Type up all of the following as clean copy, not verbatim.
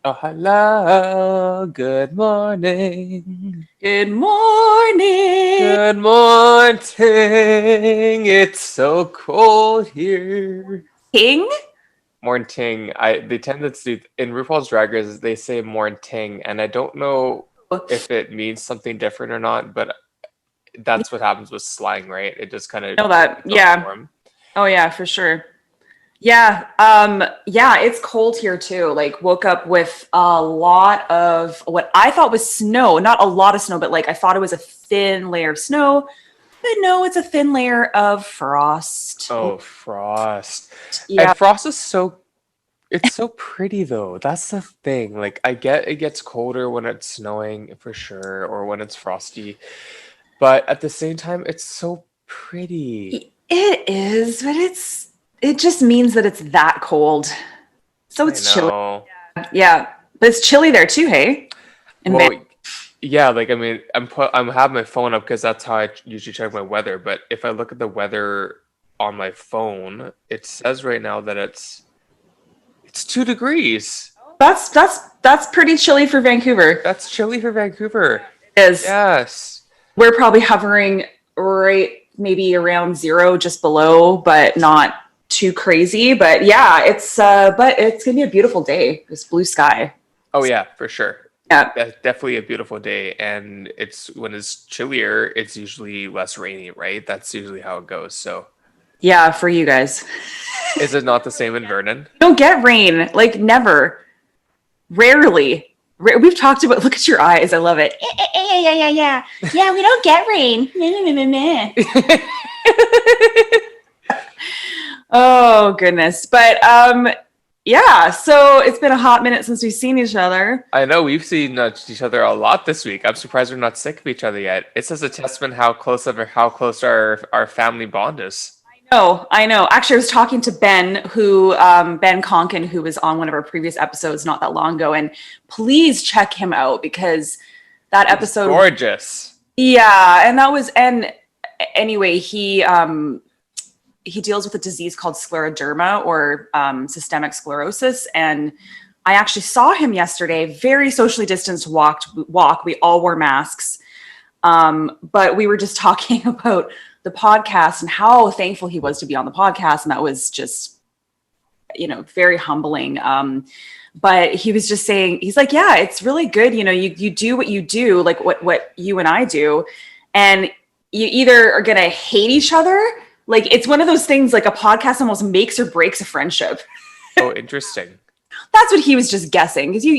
Oh, hello. Good morning. Good morning. Good morning. It's so cold here. King? Morning. They tend to do in RuPaul's Drag Race. They say morning, and I don't know if it means something different or not. But that's what happens with slang, right? It just kind of Know that. takes on a Yeah. form. Oh yeah, for sure. Yeah. Yeah, it's cold here too. Like woke up with a lot of what I thought was snow. Not a lot of snow, but like I thought it was a thin layer of snow. But no, it's a thin layer of frost. Oh, frost. And Yeah. frost is so it's so pretty though. That's the thing. Like I get it gets colder when it's snowing for sure or when it's frosty, but at the same time it's so pretty. It is, but it just means that it's that cold. So I it's chilly. know. Yeah. But it's chilly there too, hey? In Van- Well, yeah, like I mean, I'm having my phone up because that's how I usually check my weather, but if I look at the weather on my phone, it says right now that it's 2 degrees. that's pretty chilly for Vancouver. That's chilly for Vancouver. It is. Yes. We're probably hovering right maybe around zero, just below, but not too crazy. But yeah, it's gonna be a beautiful day. This blue sky. Oh yeah, for sure. Yeah. That's definitely a beautiful day, and it's when it's chillier, it's usually less rainy, right? That's usually how it goes. So, Yeah, for you guys. is it not the same in Vernon? You don't get rain, like never. Rarely. We've talked about look at your eyes. I love it. Yeah. Yeah, we don't get rain. Oh goodness. But yeah, so it's been a hot minute since we've seen each other. I know we've seen each other a lot this week. I'm surprised we're not sick of each other yet. It's just a testament how close our family bond is. No, I know. Actually, I was talking to Ben, Ben Conkin, who was on one of our previous episodes not that long ago, and please check him out because that He's episode, gorgeous. yeah, and that was and anyway, he deals with a disease called scleroderma or systemic sclerosis, and I actually saw him yesterday. Very socially distanced walk. We all wore masks, but we were just talking about the podcast and how thankful he was to be on the podcast. And that was just, very humbling. But he was just saying, he's like, yeah, it's really good. You do what you do, like what you and I do. And you either are going to hate each other. Like it's one of those things, like a podcast almost makes or breaks a friendship. Oh, interesting. That's what he was just guessing. Cause you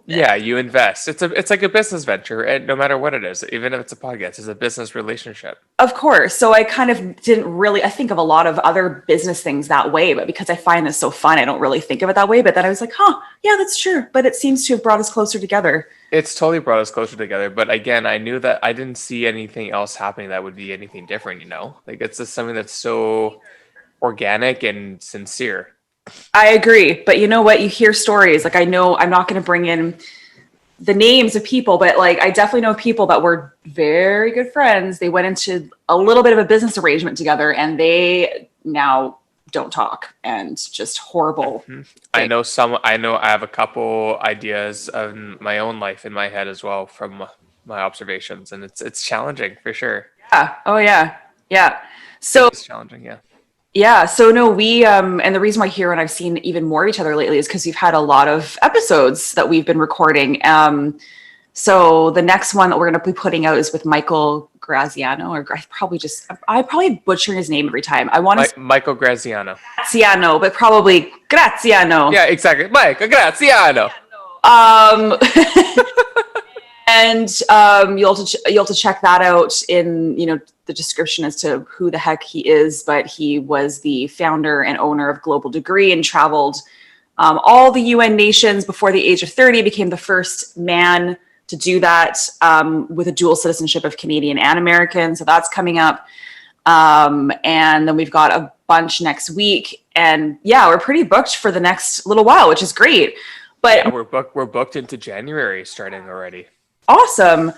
Yeah, you invest. It's like a business venture, and no matter what it is, even if it's a podcast, it's a business relationship. of course. So I kind of didn't really, I think of a lot of other business things that way, but because I find this so fun, I don't really think of it that way. But then I was like, yeah, that's true. But it seems to have brought us closer together. It's totally brought us closer together. But again, I knew that I didn't see anything else happening that would be anything different, you know? Like it's just something that's so organic and sincere. I agree. But you know what? You hear stories. Like I know I'm not going to bring in the names of people, but like I definitely know people that were very good friends. They went into a little bit of a business arrangement together and they now don't talk and just horrible. I know I have a couple ideas of my own life in my head as well from my observations, and it's challenging for sure. Yeah. Oh yeah. Yeah. It So is challenging, yeah. yeah, so no, we and the reason why Hero and I've seen even more of each other lately is because we've had a lot of episodes that we've been recording. So the next one that we're going to be putting out is with Michael Graziano, or I probably butcher his name every time. I want to say Michael Graziano. Graziano, but probably Graziano. Yeah, exactly. Michael Graziano. Um, and you'll have to check that out in the description as to who the heck he is. But he was the founder and owner of Global Degree and traveled all the UN nations before the age of 30. Became the first man to do that with a dual citizenship of Canadian and American. So that's coming up. And then we've got a bunch next week. And yeah, we're pretty booked for the next little while, which is great. But Yeah, we're booked into January starting already. awesome.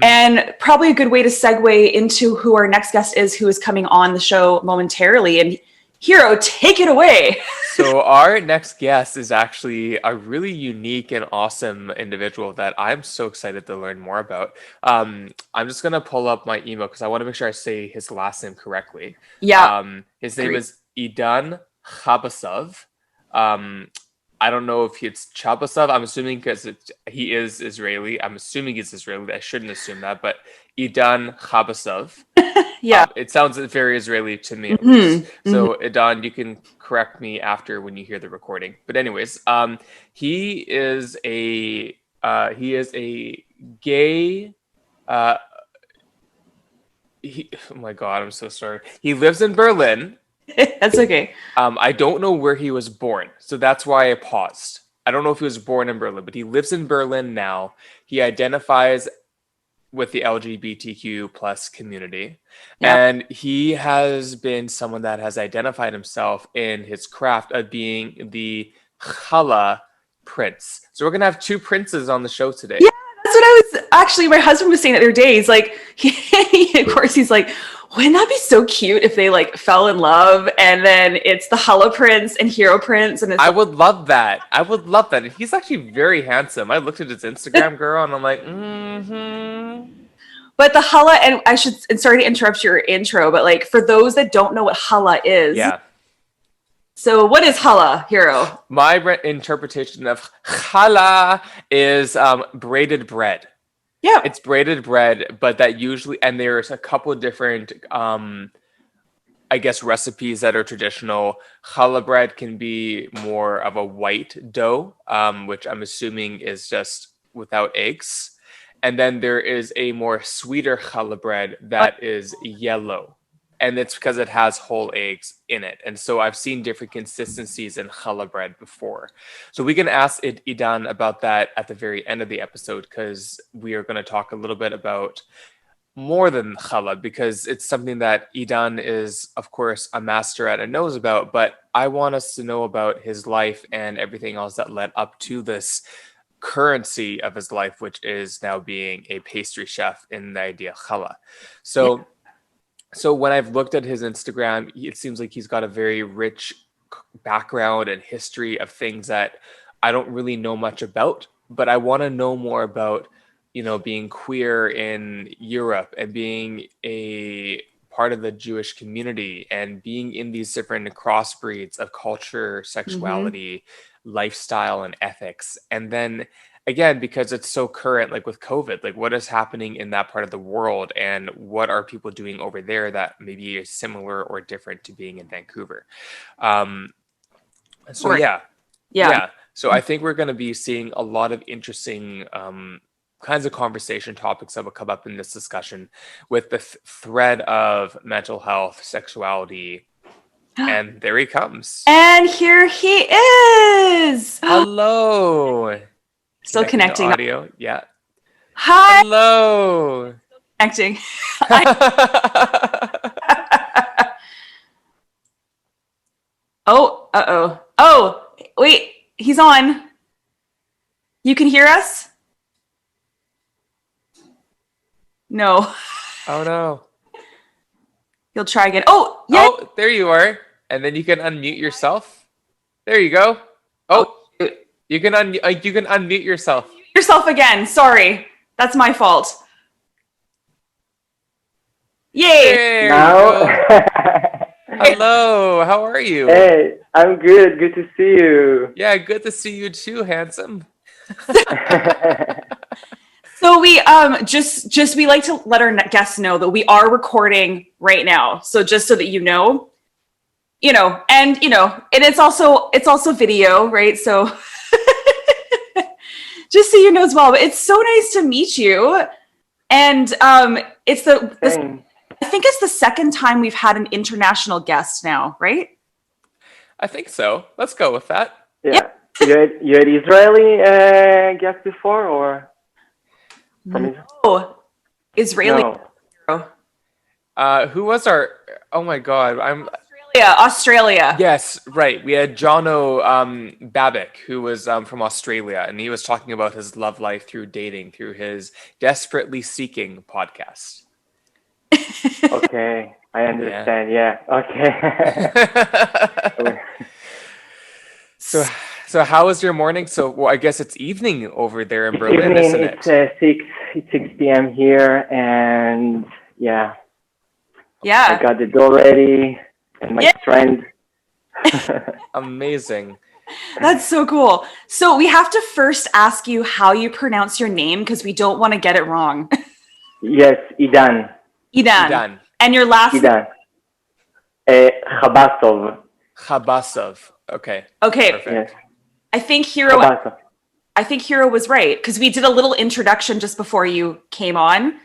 And probably a good way to segue into who our next guest is, who is coming on the show momentarily. And Hiiro, take it away. So our next guest is actually a really unique and awesome individual that I'm so excited to learn more about. I'm just gonna pull up my email because I want to make sure I say his last name correctly. Yeah, His name great. is Idan Chabasov. Um, I don't know if it's Chabasov. I'm assuming because he is Israeli. I'm assuming he's Israeli. I shouldn't assume that, but Idan Chabasov. Yeah. It sounds very Israeli to me at Hmm. least. Hmm. So Idan, you can correct me after when you hear the recording. But anyways, he is a gay. Uh, oh my God, I'm so sorry. He lives in Berlin. That's okay. I don't know where he was born, so that's why I paused. I don't know if he was born in Berlin, but he lives in Berlin now. He identifies with the LGBTQ plus community. Yeah. And he has been someone that has identified himself in his craft of being the Challah Prince. So we're gonna have two princes on the show today. Yeah, that's what I was actually. My husband was saying the other day. He's like, of course, he's like, wouldn't that be so cute if they like fell in love and then it's the Challah Prince and Hiiro Prince and it's I like, would love that. I would love that. And he's actually very handsome. I looked at his Instagram, girl, and I'm like, but the Challah, and I should, and sorry to interrupt your intro, but like for those that don't know what Challah is, yeah. so what is Challah, Hiiro? My interpretation of challah is braided bread. Yeah. It's braided bread, but that usually, and there's a couple of different, I guess, recipes that are traditional. Challah bread can be more of a white dough, which I'm assuming is just without eggs. And then there is a more sweeter challah bread that is yellow. And it's because it has whole eggs in it. And so I've seen different consistencies in challah bread before. So we can ask Idan about that at the very end of the episode because we are going to talk a little bit about more than challah because it's something that Idan is, of course, a master at and knows about. But I want us to know about his life and everything else that led up to this currency of his life, which is now being a pastry chef in the idea of challah. Yeah. So when I've looked at his Instagram, it seems like he's got a very rich background and history of things that I don't really know much about, but I want to know more about, being queer in Europe and being a part of the Jewish community and being in these different crossbreeds of culture, Mm-hmm. sexuality, lifestyle, and ethics. And then again, because it's so current, like with COVID, like what is happening in that part of the world and what are people doing over there that maybe is similar or different to being in Vancouver. Um, so Or yeah, yeah. yeah. So I think we're going to be seeing a lot of interesting kinds of conversation topics that will come up in this discussion with the thread of mental health, sexuality, and there he comes. And here he is. Hello. Still Connecting to connecting. audio. Yeah. Hi. Hello. Connecting. Oh, uh-oh. Oh, wait, he's on. You can hear us? No. Oh no. He'll try again. Oh, yeah. Oh, there you are. And then you can unmute yourself. There you go. Oh, Oh, shoot. you can unmute yourself. Yourself again. Sorry. That's my fault. Yay. There you Now, go. Hello. How are you? hey, I'm good. Good to see you. Yeah, good to see you too, handsome. So we just we like to let our guests know that we are recording right now. So just so that and and it's also video, right? So just so you know as well. But it's so nice to meet you. And it's Same. I think it's the second time we've had an international guest now, right? I think so. Let's go with that. Yeah. You had Israeli guest before, or from Israel? Oh, Israeli. No. Who was our? Oh my God, Australia. Yes, right. We had Jono Babik, who was from Australia, and he was talking about his love life through his Desperately Seeking podcast. Okay. I understand. Yeah. Okay. So how was your morning? So, well, I guess it's evening over there in It's Berlin, evening. isn't It's it? 6 p.m. here, and yeah, I Yeah. got the dough ready and my Yeah. strength. Amazing. That's so cool. So we have to first ask you how you pronounce your name because we don't want to get it wrong. Yes, Idan. Idan. Idan And your last name? Idan. Chabasov. Chabasov. Okay, Okay. Yes, perfect. I think Hero Chabasov. I think Hero was right because we did a little introduction just before you came on.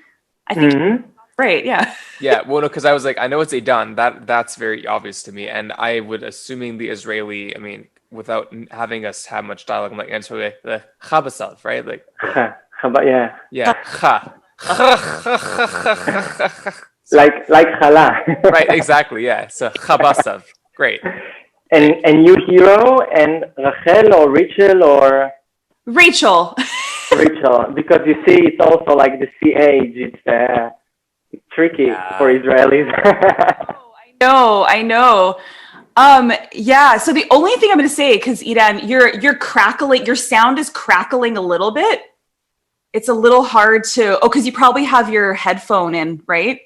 I think Mm-hmm. right, yeah. Yeah, well, no, because I was like, I know it's Idan. That's very obvious to me, and I would assuming the Israeli. I mean, without having us have much dialogue, I'm like, and so the Chabasov, right? Like, Yeah. yeah, cha. So, Like challah. right, exactly, yeah. So Chabasov, great, great. And you Hero and Rachel or Rachel or Rachel. Rachel, because you see, it's also like the CH. It's tricky for Yeah. Israelis. I know. Yeah, so the only thing I'm gonna say, because Idan, you're crackling, your sound is crackling a little bit. It's a little hard to because you probably have your headphone in, right?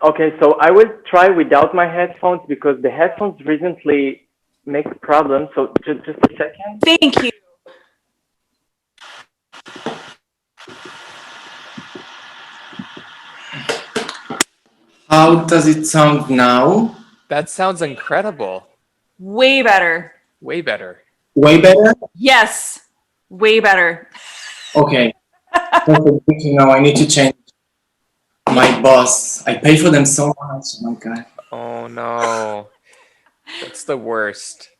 Okay, so I will try without my headphones because the headphones recently make problems. So just a second. Thank you. How does it sound now? That sounds incredible. Way better. Way better. Way better? Yes. Way better. Okay. Perfect. Good to know. I need to change my boss. I pay for them so much. Oh my God. Oh no, that's the worst.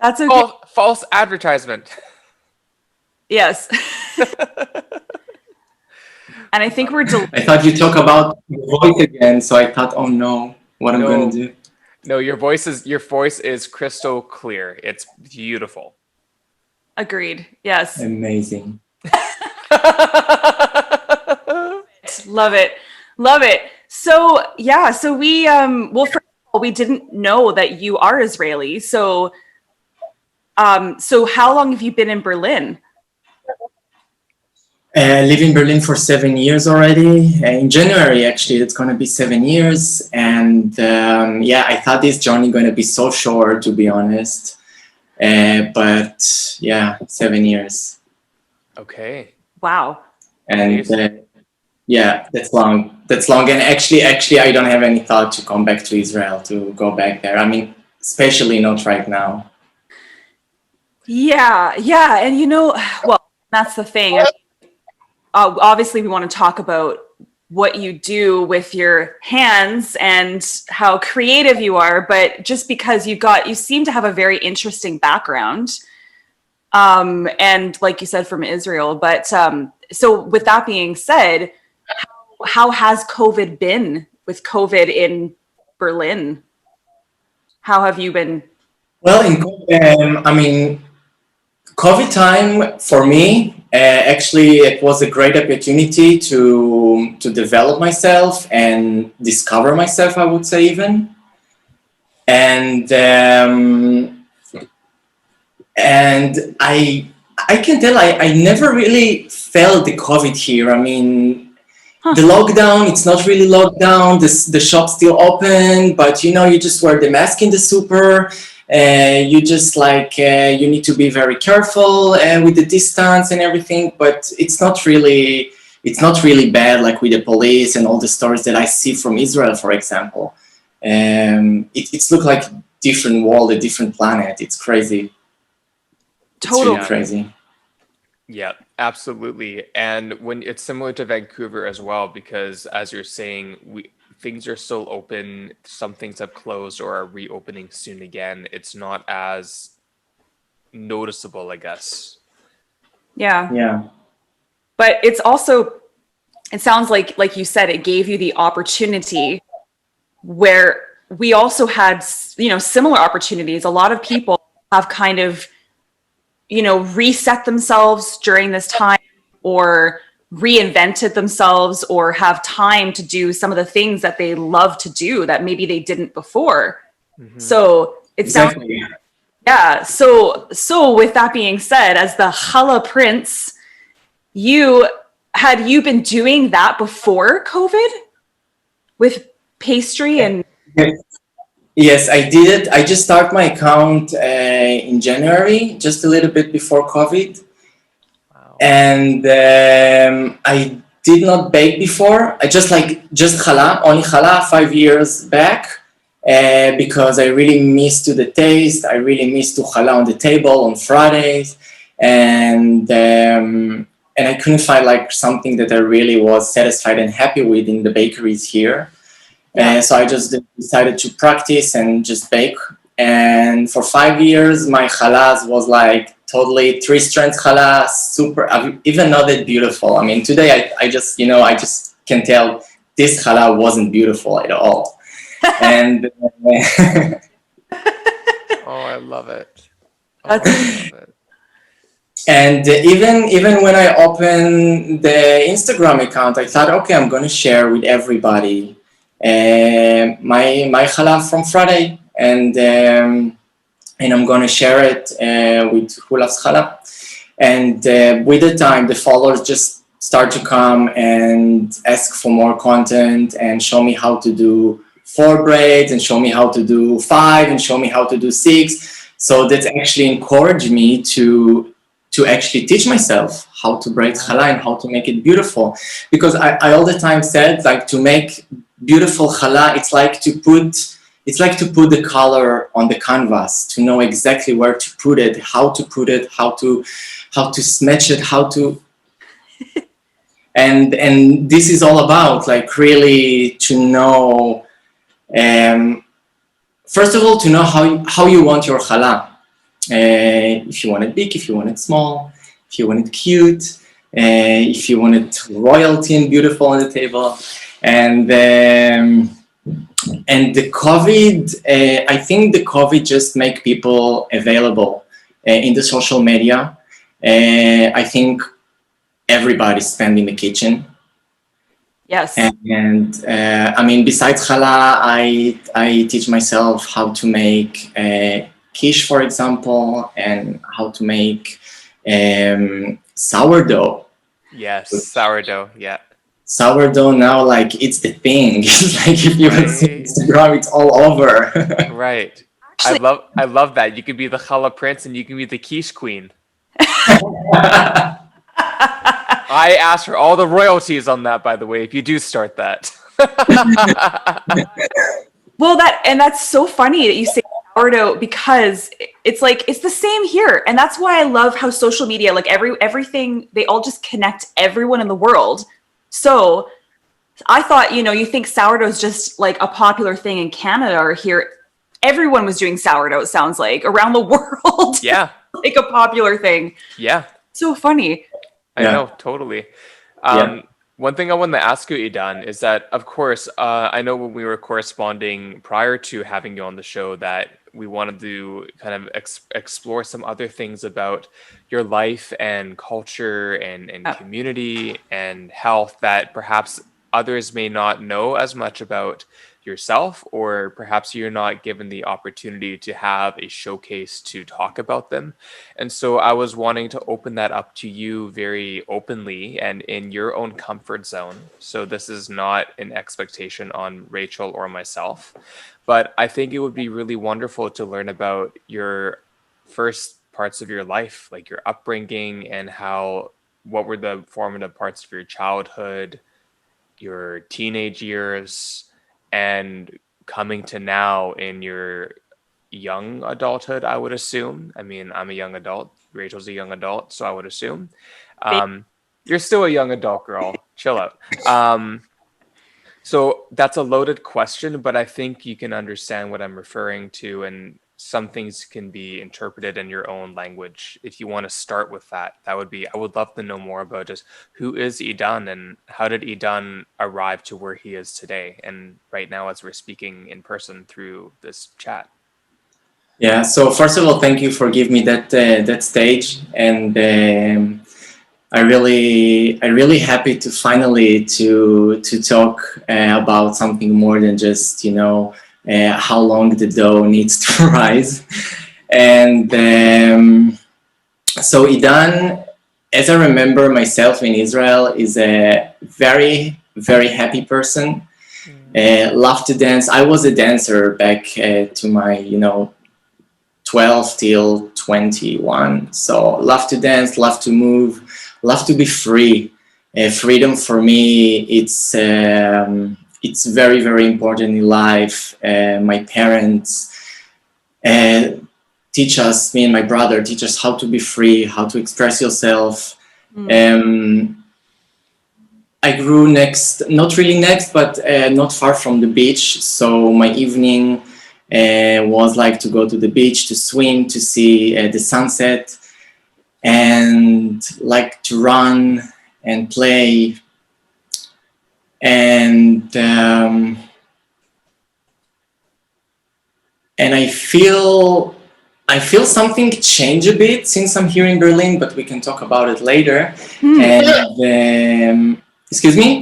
That's okay. False advertisement. Yes. And I think we're I thought you talk about your voice again, so I thought, oh no, what I'm No, gonna do. no, your voice is crystal clear. It's beautiful. agreed. Yes. Amazing. Love it. Love it. So yeah, so we well first of all, we didn't know that you are Israeli. So so how long have you been in Berlin? Live in Berlin for 7 years already. In January, actually, it's gonna be 7 years. And yeah, I thought this journey gonna be so short, to be honest. But yeah, 7 years. Okay. Wow. And yeah, that's long. That's long. And actually, I don't have any thought to come back to Israel, to go back there. I mean, especially not right now. Yeah, yeah. And well, that's the thing. Obviously we want to talk about what you do with your hands and how creative you are, but just because you seem to have a very interesting background. And like you said, from Israel. But so with that being said, how has COVID been with COVID in Berlin? How have you been? Well, I mean, COVID time for me, actually, it was a great opportunity to develop myself and discover myself, I would say, even. And I can tell I never really felt the COVID here. I mean, the lockdown, it's not really lockdown. The shop's still open, but you just wear the mask in the super. You just you need to be very careful with the distance and everything. But it's not really bad like with the police and all the stories that I see from Israel, for example. It's look like different world, a different planet. It's crazy. Totally. It's really crazy. Yeah, absolutely. And when it's similar to Vancouver as well, because as you're saying, things are still open, some things have closed or are reopening soon again. It's not as noticeable, I guess. Yeah. Yeah. But it's also, it sounds like you said, it gave you the opportunity where we also had, similar opportunities. A lot of people have kind of, reset themselves during this time or reinvented themselves or have time to do some of the things that they love to do that maybe they didn't before. Mhm. So it sounds, Exactly. yeah. So with that being said, as the Challah Prince, had you been doing that before COVID with pastry and? Yes, I did it. I just started my account in January, just a little bit before COVID. Wow. And I did not bake before. I just challah, only challah 5 years back, because I really miss to the taste. I really miss to challah on the table on Fridays, and I couldn't find like something that I really was satisfied and happy with in the bakeries here. Yeah. So I just decided to practice and just bake. And for 5 years, my challahs was like totally 3-strand challah, super, even not that beautiful. I mean, today I just, I just can tell this challah wasn't beautiful at all. And Oh, I love it. Oh, That's- I love it. and even when I opened the Instagram account, I thought, okay, I'm going to share with everybody my challah from Friday, and I'm going to share it with who loves challah. And with the time, the followers just start to come and ask for more content and show me how to do 4 braids and show me how to do 5 and show me how to do 6. So that actually encouraged me to actually teach myself how to braid challah and how to make it beautiful. Because I all the time said, like, to make beautiful challah, it's like to put the color on the canvas, to know exactly where to put it, how to put it, how to smatch it, how to and this is all about, like, really to know, first of all, to know how you want your challah. If you want it big, if you want it small, if you want it cute, if you want it royalty and beautiful on the table. And the COVID, I think the COVID just make people available in the social media. I think everybody's spending in the kitchen. yes. And I mean, besides challah, I teach myself how to make quiche, for example, and how to make sourdough. Yes, sourdough. Yeah. Sourdough now, like, it's the thing. It's like, if you Right. see Instagram, it's all over. Right. Actually, I love that. You could be the Challah Prince and you can be the quiche queen. I asked for all the royalties on that, by the way, if you do start that. well, that's so funny that you say sourdough, because it's like, it's the same here. And that's why I love how social media, like everything, they all just connect everyone in the world. So I thought, you think sourdough is just like a popular thing in Canada or here. Everyone was doing sourdough, it sounds like, around the world. Yeah. Like a popular thing. Yeah. So funny. I Yeah. know, totally. Yeah. One thing I wanted to ask you, Idan, is that, of course, I know when we were corresponding prior to having you on the show that we wanted to kind of explore some other things about your life and culture and community and health that perhaps others may not know as much about yourself, or perhaps you're not given the opportunity to have a showcase to talk about them. And so I was wanting to open that up to you very openly and in your own comfort zone. So this is not an expectation on Rachel or myself, but I think it would be really wonderful to learn about your first parts of your life, like your upbringing and what were the formative parts of your childhood, your teenage years, and coming to now in your young adulthood, I would assume. I mean, I'm a young adult. Rachel's a young adult, so I would assume. You're still a young adult, girl. Chill out. So that's a loaded question, but I think you can understand what I'm referring to, and some things can be interpreted in your own language. If you want to start with that, I would love to know more about just who is Idan and how did Idan arrive to where he is today, and right now as we're speaking in person through this chat. Yeah. So first of all, thank you for giving me that stage, and I really happy to finally to talk about something more than just how long the dough needs to rise. And so Idan, as I remember myself in Israel, is a very very happy person. Love to dance. I was a dancer back to my 12 till 21. So love to dance, love to move, love to be free. Freedom for me, it's very very important in life. My parents teach us, me and my brother teach us how to be free, how to express yourself. I grew not really next, but not far from the beach. So my evening was like to go to the beach, to swim, to see the sunset, and like to run and play. And I feel something change a bit since I'm here in Berlin, but we can talk about it later. And excuse me.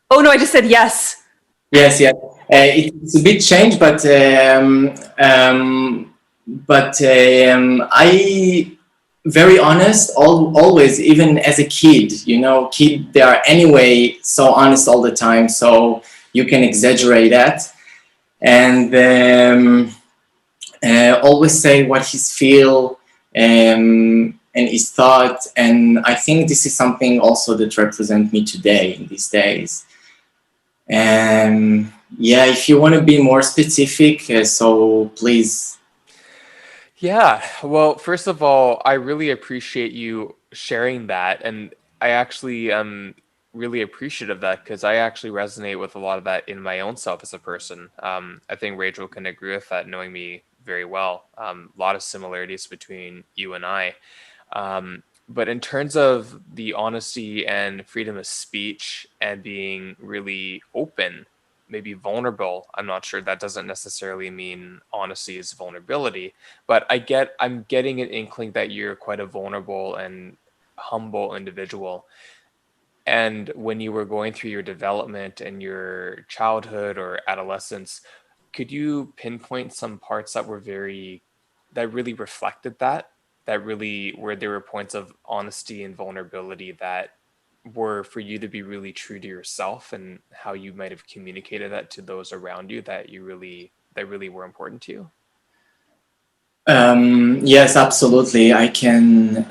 Oh no, I just said yes. Yes, yeah. It's a bit changed, but I very honest. Always, even as a kid, kid they are anyway so honest all the time. So you can exaggerate that, and always say what he's feel and his thought. And I think this is something also that represents me today in these days. Yeah, if you want to be more specific, so please. Yeah, well, first of all, I really appreciate you sharing that, and I actually am really appreciative of that because I actually resonate with a lot of that in my own self as a person. I think Rachel can agree with that, knowing me very well. A lot of similarities between you and I. But in terms of the honesty and freedom of speech and being really open, maybe vulnerable, I'm not sure that doesn't necessarily mean honesty is vulnerability, but I'm getting an inkling that you're quite a vulnerable and humble individual. And when you were going through your development and your childhood or adolescence, could you pinpoint some parts that really reflected that really where there were points of honesty and vulnerability that were for you to be really true to yourself and how you might have communicated that to those around you that really were important to you? Yes, absolutely. I can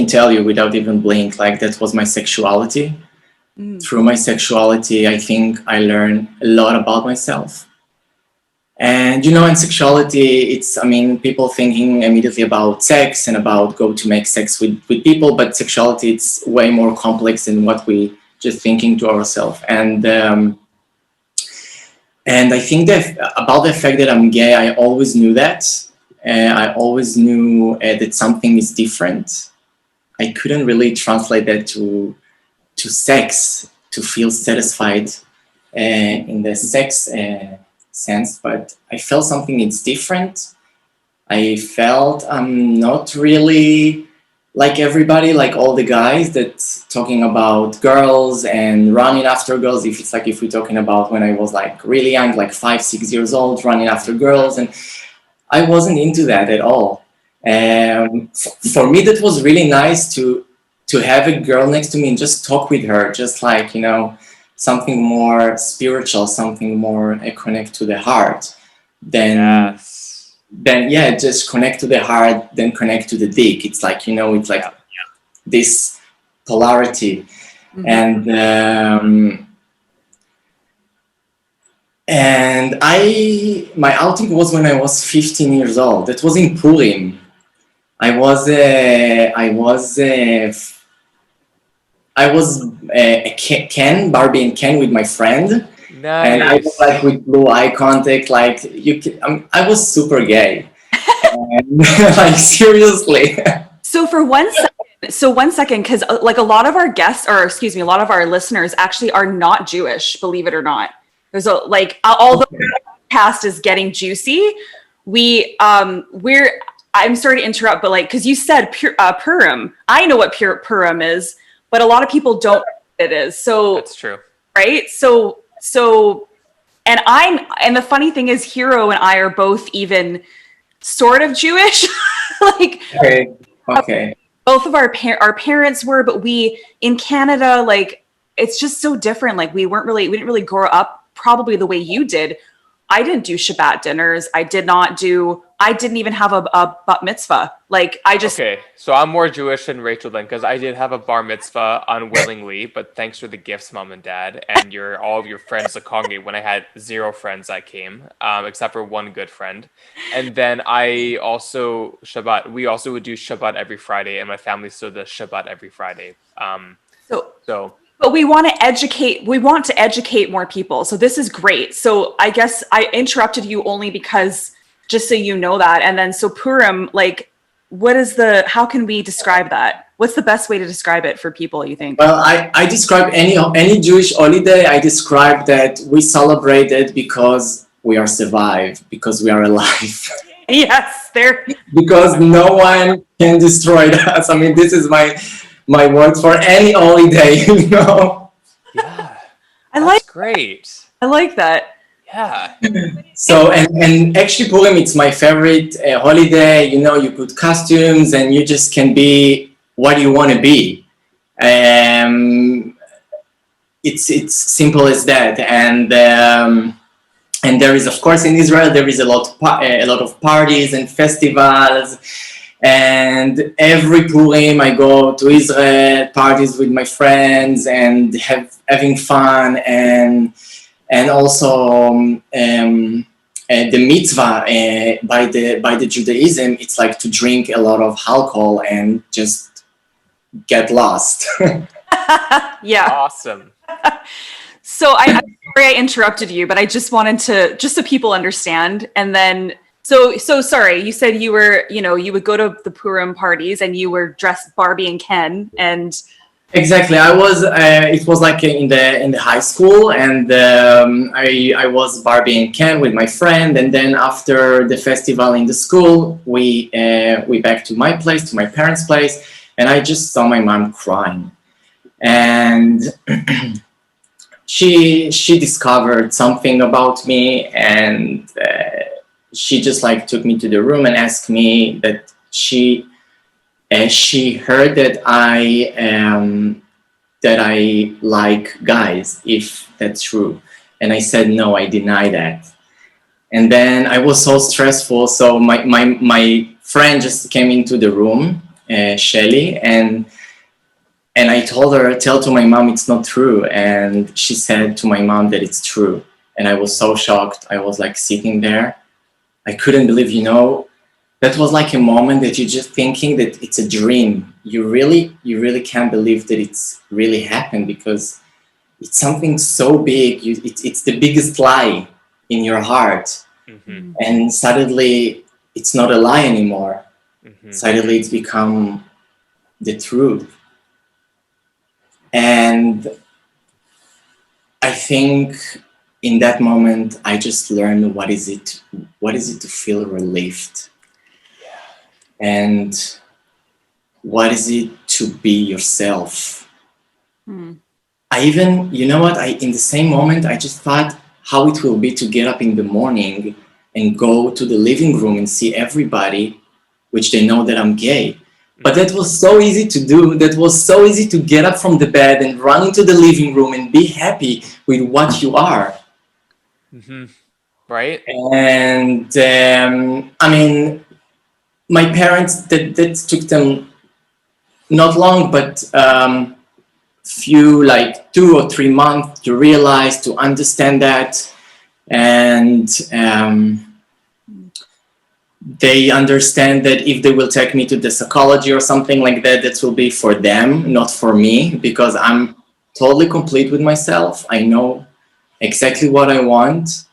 tell you without even blink, like that was my sexuality. Through my sexuality, I think I learned a lot about myself. And in sexuality, people thinking immediately about sex and about go to make sex with people, but sexuality, it's way more complex than what we just thinking to ourselves. And I think that about the fact that I'm gay, I always knew that. I always knew that something is different. I couldn't really translate that to sex, to feel satisfied in the sex sense, but I felt something is different. I felt I'm not really like everybody, like all the guys that talking about girls and running after girls. If we're talking about when I was like really young, like 5-6 years old, running after girls, and I wasn't into that at all. For me, that was really nice to have a girl next to me and just talk with her, just like something more spiritual, something more connect to the heart. Yes. Then yeah, just connect to the heart, then connect to the dick. It's like it's like this polarity. And my outing was when I was 15 years old. That was in Purim. I was a Barbie and Ken with my friend. Nice. And I was like with blue eye contact, like I was super gay. And, like seriously. So for 1 second, because like a lot of our guests, or excuse me, a lot of our listeners actually are not Jewish, believe it or not. There's although the past is getting juicy, we're I'm sorry to interrupt, but like, because you said Purim. I know what Purim is, but a lot of people don't know what it is. So That's true. right. And the funny thing is, Hiro and I are both even sort of Jewish. Like Okay. both of our parents were, but we in Canada, like it's just so different. Like we didn't really grow up probably the way you did. I didn't do Shabbat dinners. I didn't even have a bat mitzvah. Like I just, Okay, so I'm more Jewish than Rachel then, because I did have a bar mitzvah unwillingly, but thanks for the gifts, mom and dad, and all of your friends to congregate when I had 0 friends that came, except for one good friend. And then we also would do Shabbat every Friday, and my family still does Shabbat every Friday. so but we want to educate more people. So this is great. So I guess I interrupted you only because just so you know that. And then so Purim, like how can we describe that? What's the best way to describe it for people, you think? Well, I describe any Jewish holiday, I describe that we celebrate it because we are survived, because we are alive. Yes, Because no one can destroy us. I mean, this is my word for any holiday, you know. Yeah, that's great. I like that. Yeah. So and actually Purim, it's my favorite holiday. You know, you put costumes and you just can be what you want to be. It's simple as that. And there is, of course, in Israel there is a lot of parties and festivals. And every Purim I go to Israel, parties with my friends and having fun, and also the mitzvah by the Judaism, it's like to drink a lot of alcohol and just get lost. Yeah. Awesome. So I'm sorry I interrupted you, but I just wanted to, just so people understand. And then, so sorry, you said you would go to the Purim parties and you were dressed Barbie and Ken, and Exactly. I was. It was like in the high school, and I was Barbie and Ken with my friend. And then after the festival in the school, we back to my place, to my parents' place, and I just saw my mom crying, and she discovered something about me, and she just like took me to the room and asked me that she heard that I like guys, if that's true. And I said, no, I deny that. And then I was so stressful. So my friend just came into the room, Shelly, and I told her, tell to my mom it's not true. And she said to my mom that it's true. And I was so shocked. I was like sitting there. I couldn't believe, that was like a moment that you're just thinking that it's a dream. You really can't believe that it's really happened, because it's something so big. It's the biggest lie in your heart. Mm-hmm. And suddenly it's not a lie anymore. Mm-hmm. Suddenly it's become the truth. And I think in that moment, I just learned what is it to feel relieved. And what is it to be yourself? I even, in the same moment, I just thought how it will be to get up in the morning and go to the living room and see everybody, which they know that I'm gay. But that was so easy to do. That was so easy to get up from the bed and run into the living room and be happy with what you are. Mm-hmm. Right? And my parents, that took them not long, but few, like 2 or 3 months to realize, to understand that. And they understand that if they will take me to the psychology or something like that, that will be for them, not for me, because I'm totally complete with myself. I know exactly what I want.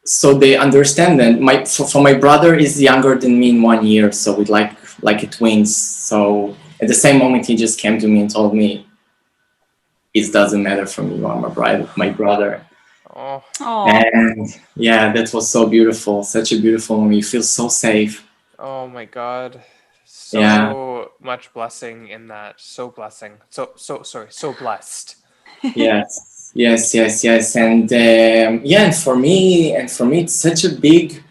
So they understand that. For my brother is younger than me in 1 year, so we like a twins. So at the same moment, he just came to me and told me, it doesn't matter for me, you are my brother. Oh, Oh, And yeah, that was so beautiful. Such a beautiful moment. You feel so safe. oh my God. Yeah. So much blessing in that. So blessing. Sorry. So blessed. Yes. Yes. Yes. Yes. And yeah, and for me, it's such a big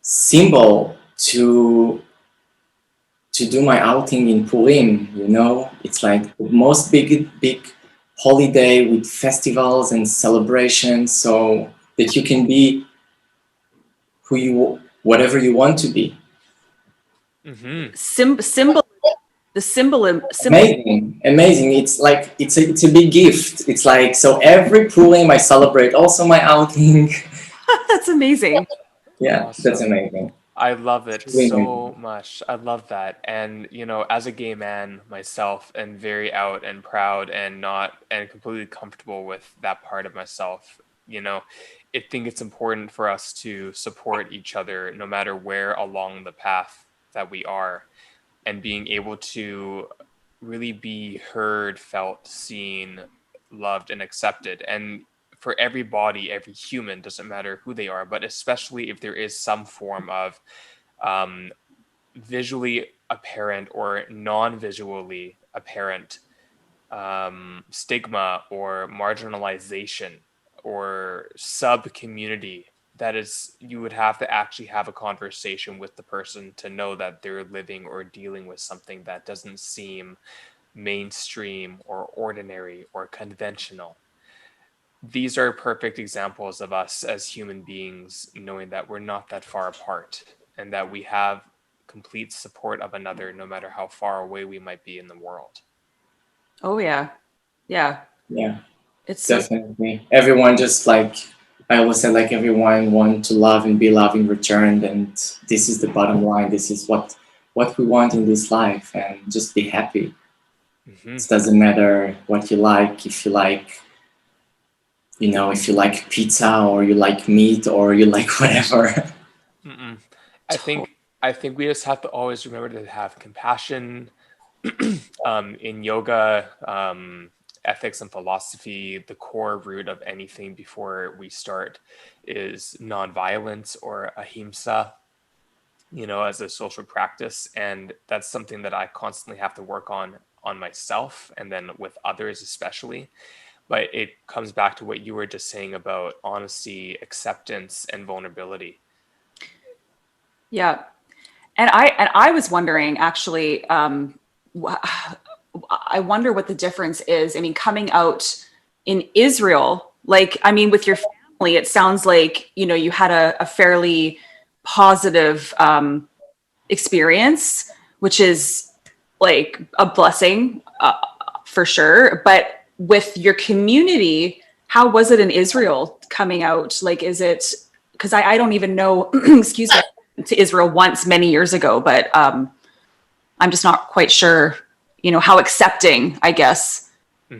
symbol to do my outing in Purim. You know, it's like the most big holiday with festivals and celebrations, so that you can be whatever you want to be. Mm-hmm. symbol, the symbol. Amazing, amazing. It's like it's a big gift. It's like, so every Purim I celebrate also my outing. That's amazing. Yeah, that's Awesome. amazing. I love It's it really so amazing. much. I love that. And, as a gay man myself, and very out and proud and not and completely comfortable with that part of myself, I think it's important for us to support each other no matter where along the path that we are, and being able to really be heard, felt, seen, loved, and accepted. And for everybody, every human, doesn't matter who they are, but especially if there is some form of um, visually apparent or non-visually apparent stigma or marginalization or sub community, that is, you would have to actually have a conversation with the person to know that they're living or dealing with something that doesn't seem mainstream or ordinary or conventional. These are perfect examples of us as human beings knowing that we're not that far apart, and that we have complete support of another no matter how far away we might be in the world. Oh yeah, yeah. Yeah, It's so. definitely. Everyone just like, I always said, like everyone want to love and be loved in return, and this is the bottom line. This is what we want in this life, and just be happy. Hmm. It doesn't matter what you like. If you like, if you like pizza or you like meat or you like whatever. Mm-mm. I think we just have to always remember to have compassion. In yoga, ethics and philosophy, the core root of anything before we start is nonviolence or ahimsa, as a social practice. And that's something that I constantly have to work on myself and then with others, especially. But it comes back to what you were just saying about honesty, acceptance, and vulnerability. Yeah. And I was wondering actually, I wonder what the difference is. I mean, coming out in Israel, like, I mean, with your family, it sounds like, you had a fairly positive experience, which is like a blessing for sure. But with your community, how was it in Israel coming out? Like, is it, because I don't even know, excuse me, to Israel once many years ago, but I'm just not quite sure, how accepting, I guess.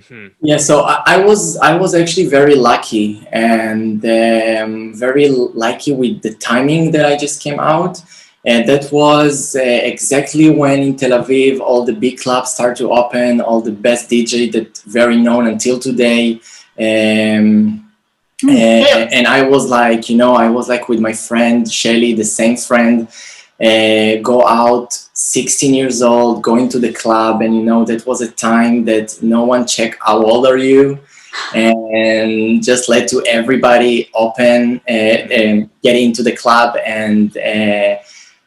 Hmm. Yeah, so I was actually very lucky, and very lucky with the timing that I just came out. And that was exactly when in Tel Aviv all the big clubs start to open, all the best DJ that very known until today. Um, and I was like, I was like with my friend Shelly, the same friend, go out 16 years old, going to the club. And that was a time that no one checked how old are you, and just let to everybody open and get into the club. And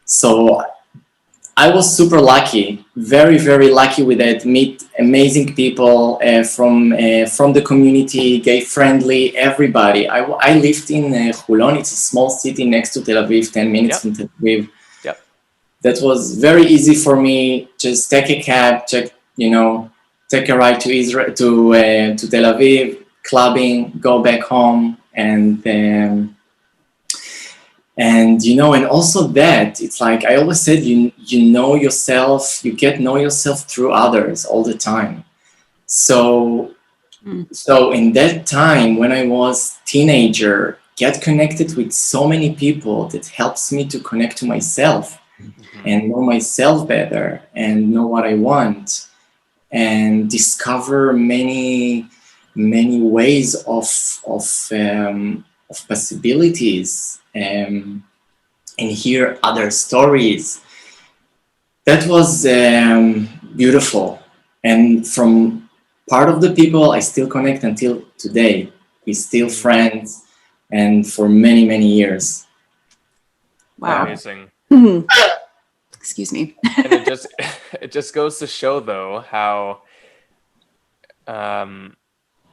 so I was super lucky, very, very lucky with that. Meet amazing people from the community, gay friendly, everybody. I lived in Hulon. It's a small city next to Tel Aviv, 10 minutes Yep. from Tel Aviv. Yep. That was very easy for me. Just take a cab, take a ride to Israel, to Tel Aviv, clubbing, go back home, and also that it's like I always said, you know yourself, you get know yourself through others all the time. So Mm. so in that time when I was teenager, get connected with so many people that helps me to connect to myself Hmm. and know myself better and know what I want and discover many many ways of possibilities, and hear other stories. That was beautiful, and from part of the people I still connect until today. We're still friends, and for many years. Wow. Amazing. Excuse me. And it just goes to show though how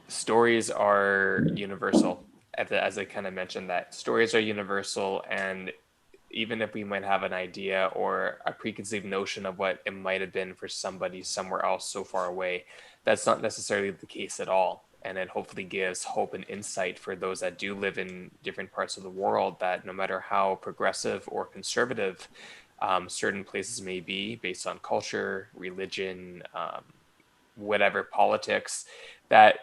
stories are universal. As I kind of mentioned, that stories are universal, and even if we might have an idea or a preconceived notion of what it might have been for somebody somewhere else so far away, that's not necessarily the case at all. And it hopefully gives hope and insight for those that do live in different parts of the world, that no matter how progressive or conservative certain places may be based on culture, religion, whatever, politics, that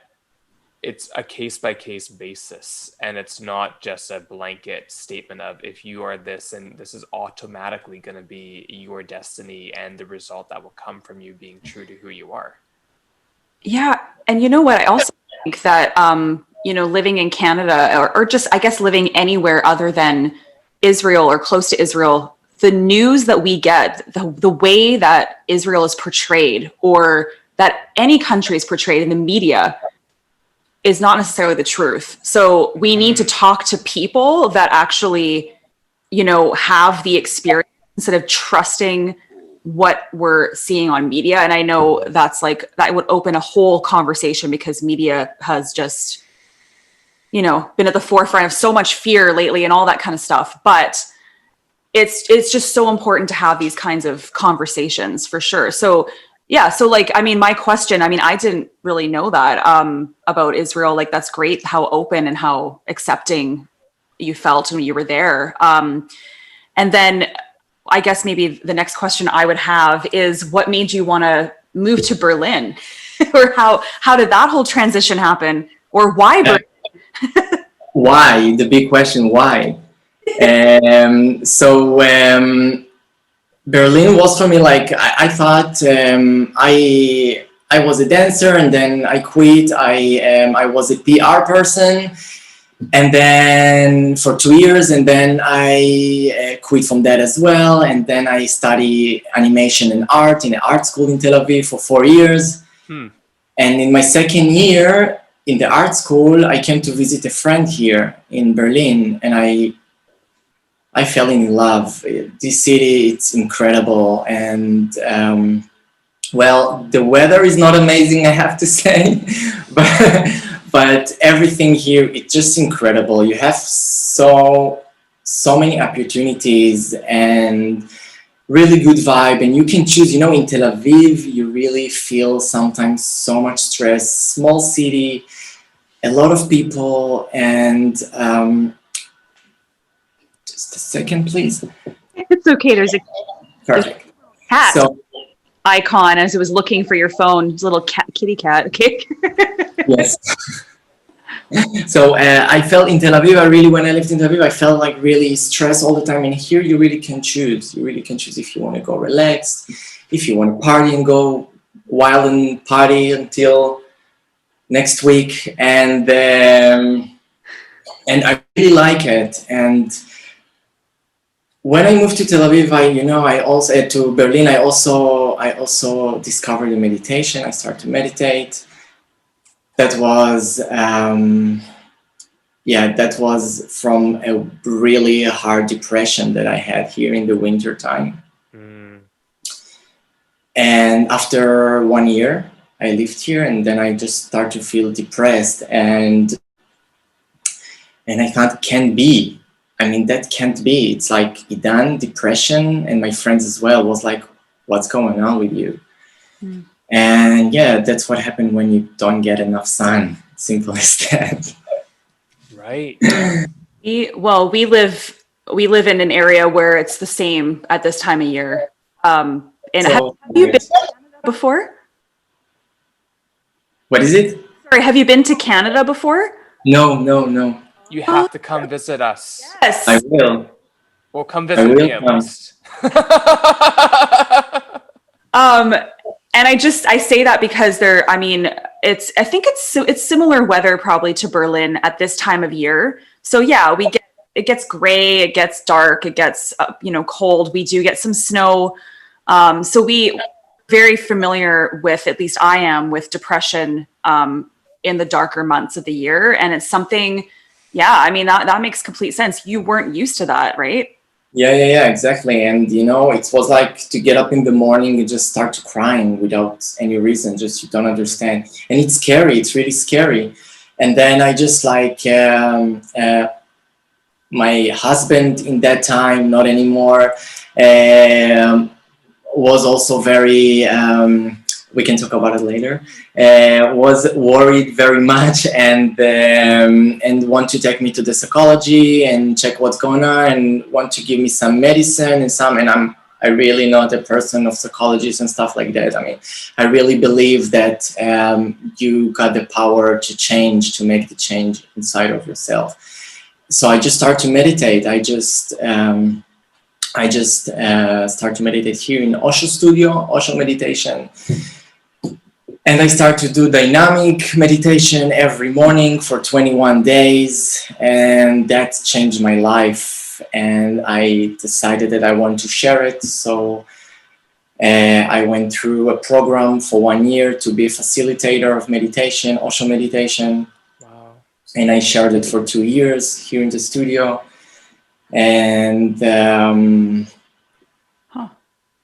it's a case by case basis, and it's not just a blanket statement of if you are this and this is automatically going to be your destiny and the result that will come from you being true to who you are. Yeah. And you know what? I also think that, living in Canada or just, I guess, living anywhere other than Israel or close to Israel, the news that we get, the way that Israel is portrayed or that any country is portrayed in the media is not necessarily the truth. So we need to talk to people that actually, have the experience instead of trusting what we're seeing on media. And I know that would open a whole conversation because media has just, been at the forefront of so much fear lately and all that kind of stuff. But it's just so important to have these kinds of conversations for sure. So yeah. So my question, I didn't really know that about Israel. That's great how open and how accepting you felt when you were there. And then I guess maybe the next question I would have is what made you want to move to Berlin? Or how did that whole transition happen? Or why Berlin? Why? The big question, why? Berlin was for me I thought I was a dancer and then I quit. I was a PR person, and then for 2 years, and then I quit from that as well. And then I studied animation and art in an art school in Tel Aviv for 4 years. And in my second year in the art school, I came to visit a friend here in Berlin, and I fell in love. This city, it's incredible. And the weather is not amazing, I have to say, but everything here, it's just incredible. You have so many opportunities and really good vibe, and you can choose. In Tel Aviv, you really feel sometimes so much stress, small city, a lot of people, and just a second, please. It's okay. There's a Perfect. cat So, icon as it was looking for your phone. It's a little kitty cat. Okay. yes. So I felt in Tel Aviv, when I lived in Tel Aviv, I felt really stressed all the time. And here you really can choose. You really can choose if you want to go relaxed, if you want to party and go wild and party until next week. And I really like it. And when I moved to Tel Aviv, I also to Berlin. I also discovered the meditation. I started to meditate. That was that was from a really hard depression that I had here in the winter time. And after 1 year, I lived here, and then I just started to feel depressed, and I thought, can't be. That can't be. It's like Idan, depression, and my friends as well was like, what's going on with you? And that's what happened when you don't get enough sun. Simple as that. Right. We live in an area where it's the same at this time of year. And have you been to Canada before? What is it? Sorry, have you been to Canada before? No. You have to come visit us. Yes. I will. Well, come visit me at least. And I say that because I mean, I think it's similar weather probably to Berlin at this time of year. So yeah, it gets gray, it gets dark, it gets, cold. We do get some snow. So we very familiar with, at least I am, with depression, in the darker months of the year. And it's something, yeah, I mean, that makes complete sense. You weren't used to that, right? Yeah, exactly. And it was like to get up in the morning and just start crying without any reason, just you don't understand. And it's scary, it's really scary. And then I just my husband in that time, not anymore, was also very, we can talk about it later, was worried very much and want to take me to the psychology and check what's going on and want to give me some medicine and I really not a person of psychologists and stuff like that. I mean, I really believe that you got the power to change, to make the change inside of yourself. So I just start to meditate. I just start to meditate here in OSHO studio, OSHO meditation. And I start to do dynamic meditation every morning for 21 days. And that changed my life. And I decided that I want to share it. So I went through a program for 1 year to be a facilitator of meditation, OSHO meditation. Wow. And I shared it for 2 years here in the studio. And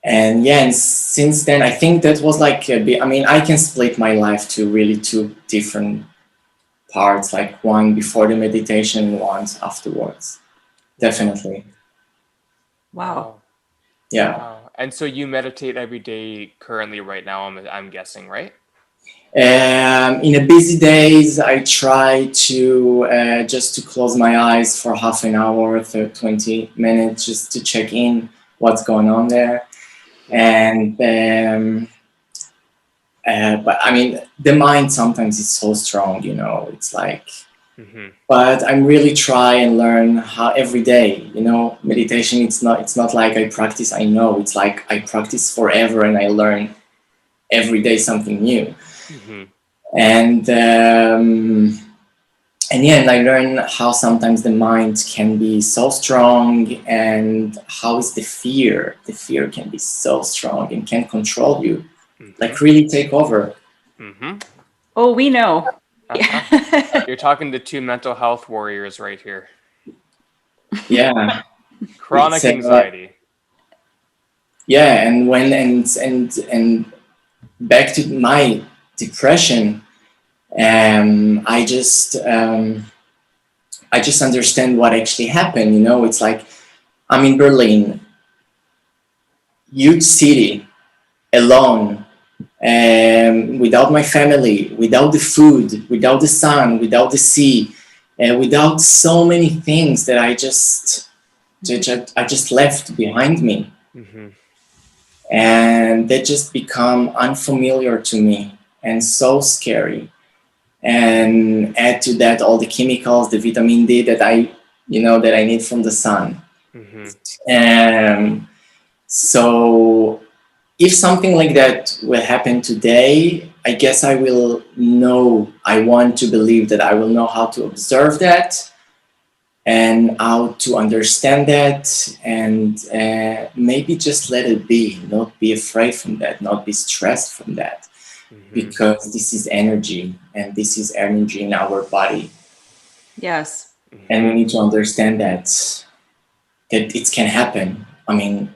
and since then, I think that was like I can split my life to really 2 different parts, like one before the meditation, one afterwards. Definitely. Wow. Yeah. Wow. And so you meditate every day currently right now, I'm guessing, right? In a busy days, I try to just to close my eyes for half an hour, 20 minutes, just to check in what's going on there. And but I mean, the mind sometimes is so strong, it's like, but I'm really try and learn how every day, meditation, it's not like I practice, I know, it's like I practice forever and I learn every day something new. And I learn how sometimes the mind can be so strong and how is the fear can be so strong and can control you, like really take over. Oh, we know. You're talking to 2 mental health warriors right here. Yeah. Chronic anxiety. Yeah, and when and back to my depression, I just understand what actually happened. It's like I'm in Berlin, huge city, alone, without my family, without the food, without the sun, without the sea, without so many things that I just left behind me. And they just become unfamiliar to me and so scary. And add to that all the chemicals, the vitamin D that I need from the sun. So if something like that will happen today, I guess I want to believe that I will know how to observe that and how to understand that, and maybe just let it be, not be afraid from that, not be stressed from that. Because this is energy, and this is energy in our body. Yes. And we need to understand that it can happen. I mean,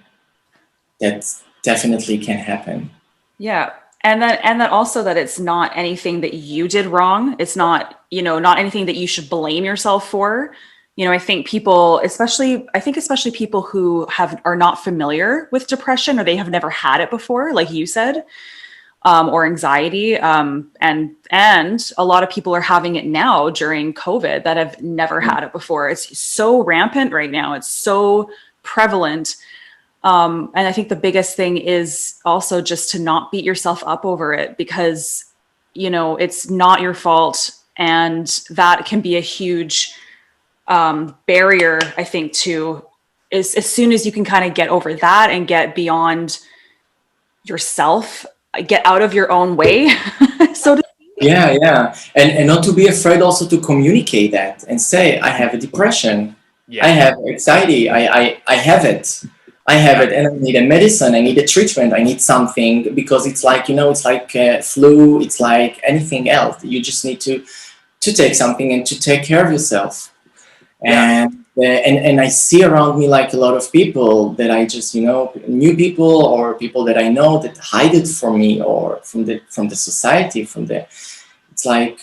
that definitely can happen. Yeah. And that also that it's not anything that you did wrong. It's not, not anything that you should blame yourself for. I think people, especially people who are not familiar with depression, or they have never had it before, like you said, or anxiety. And a lot of people are having it now during COVID that have never had it before. It's so rampant right now. It's so prevalent. And I think the biggest thing is also just to not beat yourself up over it, because, it's not your fault. And that can be a huge barrier, I think, as soon as you can kind of get over that and get beyond yourself, get out of your own way. So to Yeah. And not to be afraid also to communicate that and say, I have a depression. I have anxiety. I have it. I have it, and I need a medicine. I need a treatment. I need something, because it's like, it's like flu. It's like anything else. You just need to take something and to take care of yourself. And I see around me like a lot of people that I just new people or people that I know that hide it from me or from the society, it's like,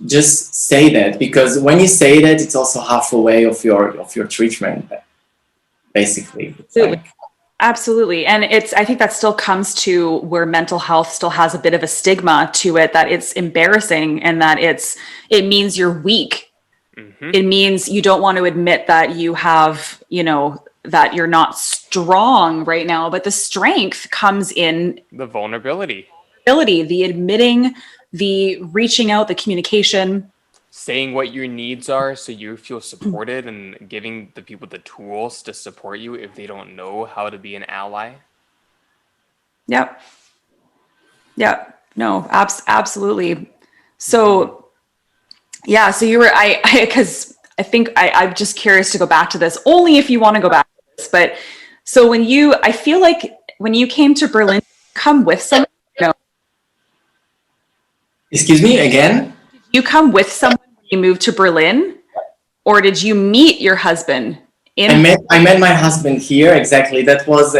just say that, because when you say that, it's also half a way of your treatment, basically. Absolutely. And I think that still comes to where mental health still has a bit of a stigma to it, that it's embarrassing and that it means you're weak. Mm-hmm. It means you don't want to admit that you have, that you're not strong right now, but the strength comes in the vulnerability, the admitting, the reaching out, the communication, saying what your needs are so you feel supported, and giving the people the tools to support you if they don't know how to be an ally. Yep. No, absolutely. So, yeah, so you were, because I think I'm just curious to go back to this, only if you want to go back to this, but so I feel like when you came to Berlin, come with someone? No. Excuse me, again? Did you come with someone when you moved to Berlin? Or did you meet your husband I met my husband here, exactly. That was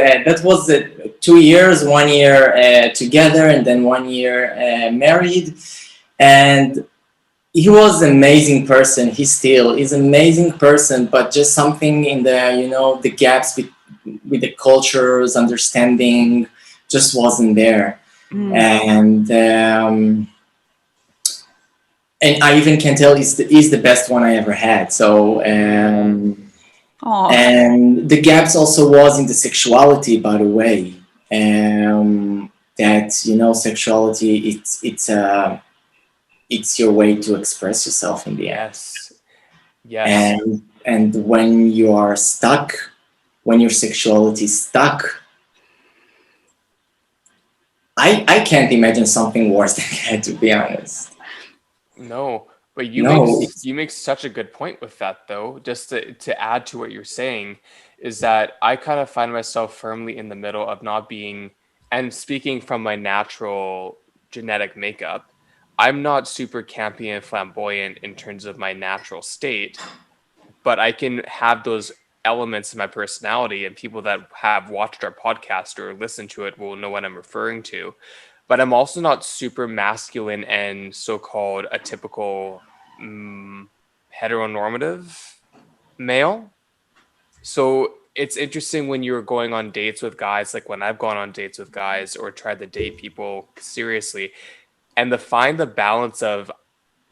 2 years, 1 year together, and then 1 year married. And he was an amazing person. He still is an amazing person, but just something in the the gaps with the cultures, understanding, just wasn't there. And I even can tell he's the best one I ever had. So and the gaps also was in the sexuality, by the way. That sexuality, it's your way to express yourself in the end. Yes. And when you are stuck, when your sexuality is stuck, I can't imagine something worse than that, to be honest. No, but you make such a good point with that, though. Just to add to what you're saying, is that I kind of find myself firmly in the middle of not being, and speaking from my natural genetic makeup, I'm not super campy and flamboyant in terms of my natural state, but I can have those elements in my personality, and people that have watched our podcast or listened to it will know what I'm referring to. But I'm also not super masculine and so-called a typical heteronormative male. So it's interesting when you're going on dates with guys, like when I've gone on dates with guys or tried to date people seriously, and to find the balance of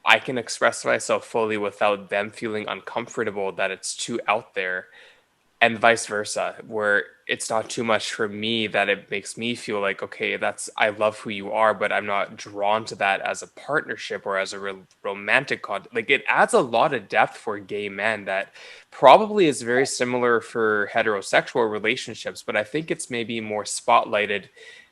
I can express myself fully without them feeling uncomfortable that it's too out there, and vice versa, where it's not too much for me that it makes me feel like, okay, I love who you are, but I'm not drawn to that as a partnership or as a romantic like it adds a lot of depth for gay men that probably is very similar for heterosexual relationships, but I think it's maybe more spotlighted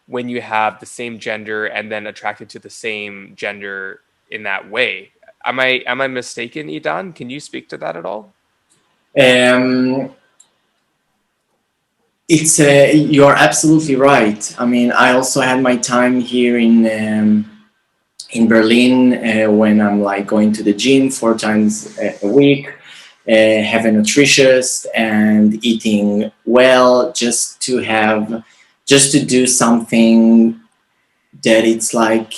when you have the same gender and then attracted to the same gender in that way. Am I mistaken, Idan? Can you speak to that at all? It's you're absolutely right. I mean, I also had my time here in Berlin when I'm like going to the gym 4 times a week, having nutritious and eating well, just to do something that it's like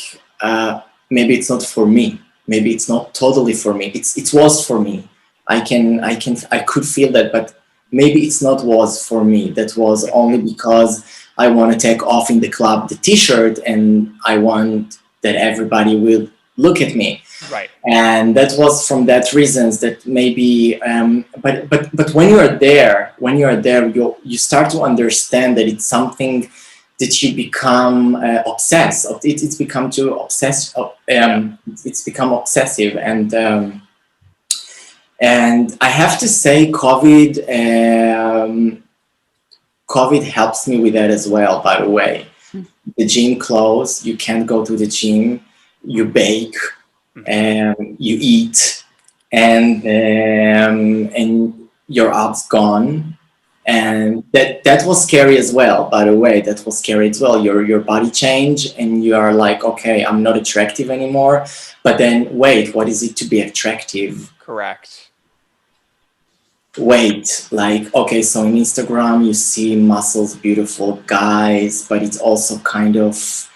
maybe it's not for me. Maybe it's not totally for me. It was for me. I could feel that, but maybe it's not was for me. That was only because I want to take off in the club the t-shirt and I want that everybody will look at me. Right. And that was from that reasons that maybe, but when you're there, you start to understand that it's something that you become obsessed. It's become too obsessed. It's become obsessive, and I have to say, COVID helps me with that as well. By the way, the gym closed, you can't go to the gym, you bake, and you eat, and your abs gone. And that was scary as well, by the way. That was scary as well. Your body change, and you are like, okay, I'm not attractive anymore. But then wait, what is it to be attractive? Correct. Wait, like, okay, so in Instagram you see muscles, beautiful guys, but it's also kind of,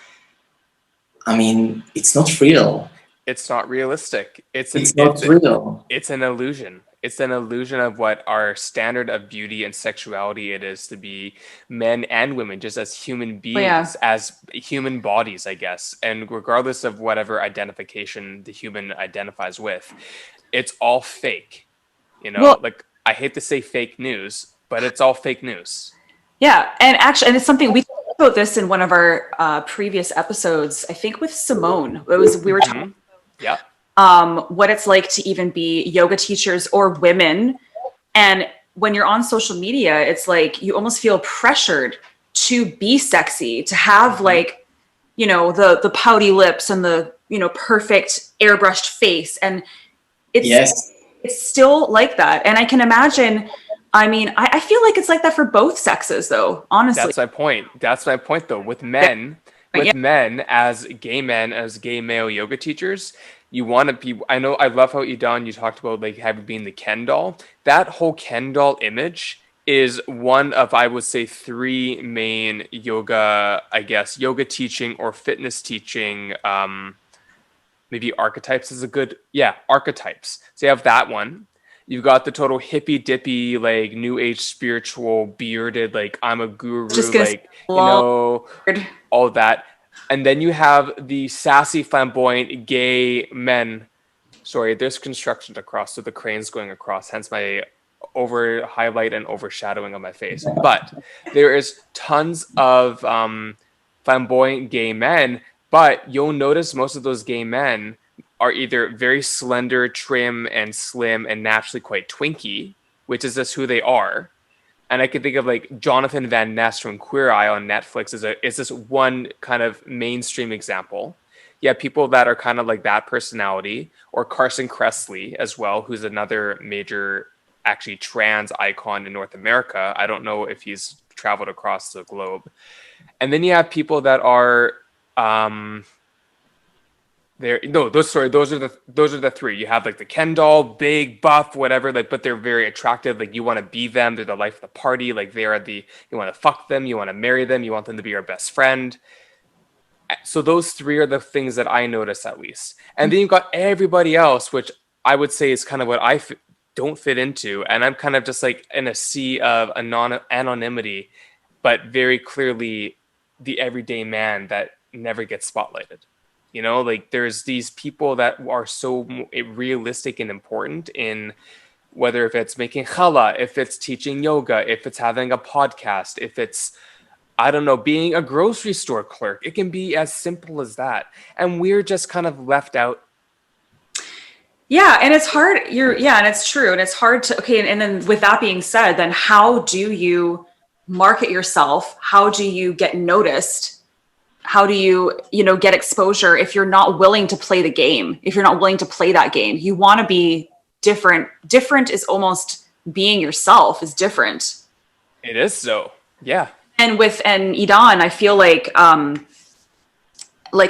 I mean, it's not real. It's not realistic. It's not real. It's an illusion. It's an illusion of what our standard of beauty and sexuality it is to be men and women, just as human beings, as human bodies, I guess. And regardless of whatever identification the human identifies with, it's all fake. You know, Well- like I hate to say fake news, but it's all fake news. Yeah, and actually, and it's something we talked about this in one of our previous episodes. I think with Simone, we were talking Yeah. what it's like to even be yoga teachers or women, and when you're on social media, it's like you almost feel pressured to be sexy, to have like, you know, the pouty lips and the, you know, perfect airbrushed face, and it's still like that. And I can imagine. I mean, I feel like it's like that for both sexes, though. Honestly, That's my point. That's my point, though. With men, as gay men, as gay male yoga teachers, you want to be. I know. I love how Idan you talked about like having being the Ken doll. That whole Ken doll image is one of, I would say, three main yoga, I guess, yoga teaching or fitness teaching. Maybe archetypes is a good, archetypes. So you have that one. You've got the total hippy dippy, like new age spiritual bearded, like I'm a guru, like, you know, all that. And then you have the sassy, flamboyant, gay men. Sorry, there's construction across, so the crane's going across, hence my over highlight and overshadowing of my face. But there is tons of flamboyant gay men, but you'll notice most of those gay men are either very slender, trim, and slim, and naturally quite twinky, which is just who they are. And I can think of like Jonathan Van Ness from Queer Eye on Netflix is this one kind of mainstream example. You have people that are kind of like that personality, or Carson Kressley as well, who's another major actually trans icon in North America. I don't know if he's traveled across the globe. And then you have people that are those are the three. You have like the Ken doll, big, buff, whatever, like, but they're very attractive. Like you want to be them. They're the life of the party. Like you want to fuck them. You want to marry them. You want them to be your best friend. So those three are the things that I notice, at least. And then you've got everybody else, which I would say is kind of what I don't fit into. And I'm kind of just like in a sea of anonymity, but very clearly the everyday man that never gets spotlighted. You know, like there's these people that are so realistic and important in whether if it's making challah, if it's teaching yoga, if it's having a podcast, if it's, I don't know, being a grocery store clerk. It can be as simple as that. And we're just kind of left out. Yeah, and it's hard. And it's true. And it's hard to, okay. And then with that being said, then how do you market yourself? How do you get noticed? How do you, get exposure if you're not willing to play the game? If you're not willing to play that game, you want to be different. Different is almost being yourself is different. It is so. Yeah. And Idan, I feel like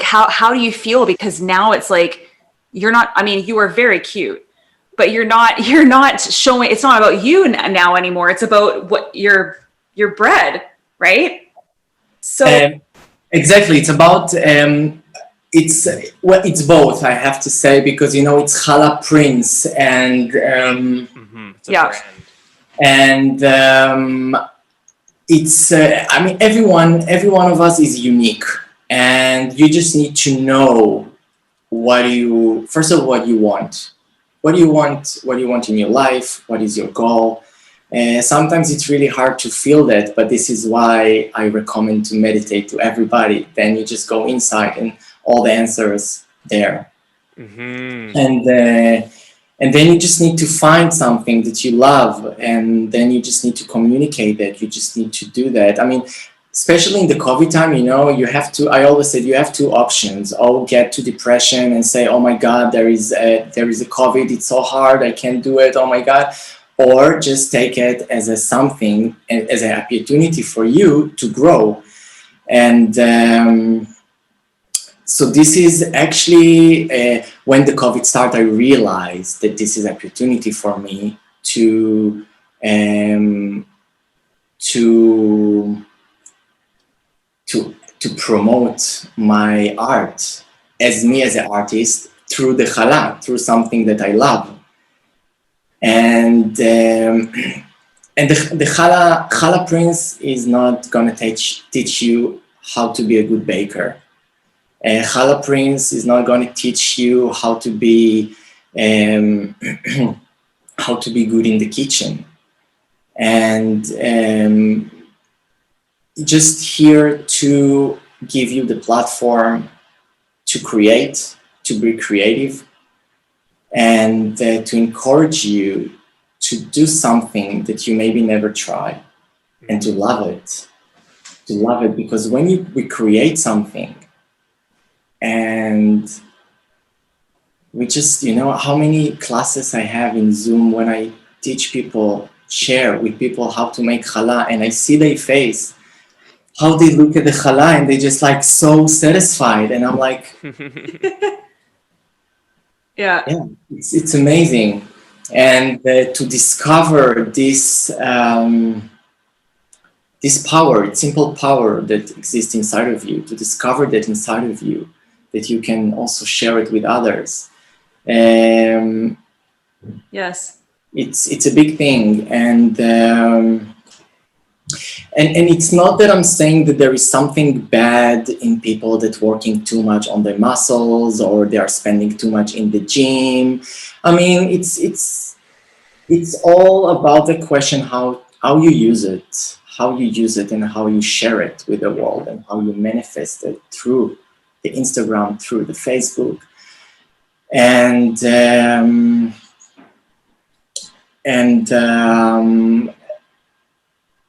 how do you feel? Because now it's like, you're not, I mean, you are very cute, but you're not showing, it's not about you now anymore. It's about what your bread, right? So exactly. It's about, it's both, I have to say, because, it's Challah Prince and, it's a brand. And, it's, I mean, every one of us is unique, and you just need to know what you want. What do you want in your life? What is your goal? Sometimes it's really hard to feel that, but this is why I recommend to meditate to everybody. Then you just go inside and all the answers there. And then you just need to find something that you love, and then you just need to communicate that. You just need to do that. I mean, especially in the COVID time, I always said you have two options, or get to depression and say, oh my God, there is a COVID, it's so hard, I can't do it, oh my God, or just take it as as an opportunity for you to grow. And so this is actually, when the COVID started, I realized that this is an opportunity for me to promote my art as me as an artist through the challah, through something that I love. And the Challah Prince is not gonna teach you how to be a good baker. Challah Prince is not gonna teach you how to be good in the kitchen. And just here to give you the platform to create, to be creative, and to encourage you to do something that you maybe never tried, and to love it. Because when we create something, and we just, how many classes I have in Zoom when I teach people, share with people how to make challah, and I see their face, how they look at the challah, and they just like so satisfied, and I'm like, yeah, it's amazing. And to discover this power, simple power that exists inside of you, to discover that inside of you, that you can also share it with others. Yes, it's a big thing, and it's not that I'm saying that there is something bad in people that working too much on their muscles, or they are spending too much in the gym. I mean, it's all about the question how you use it, and how you share it with the world, and how you manifest it through the Instagram, through the Facebook. And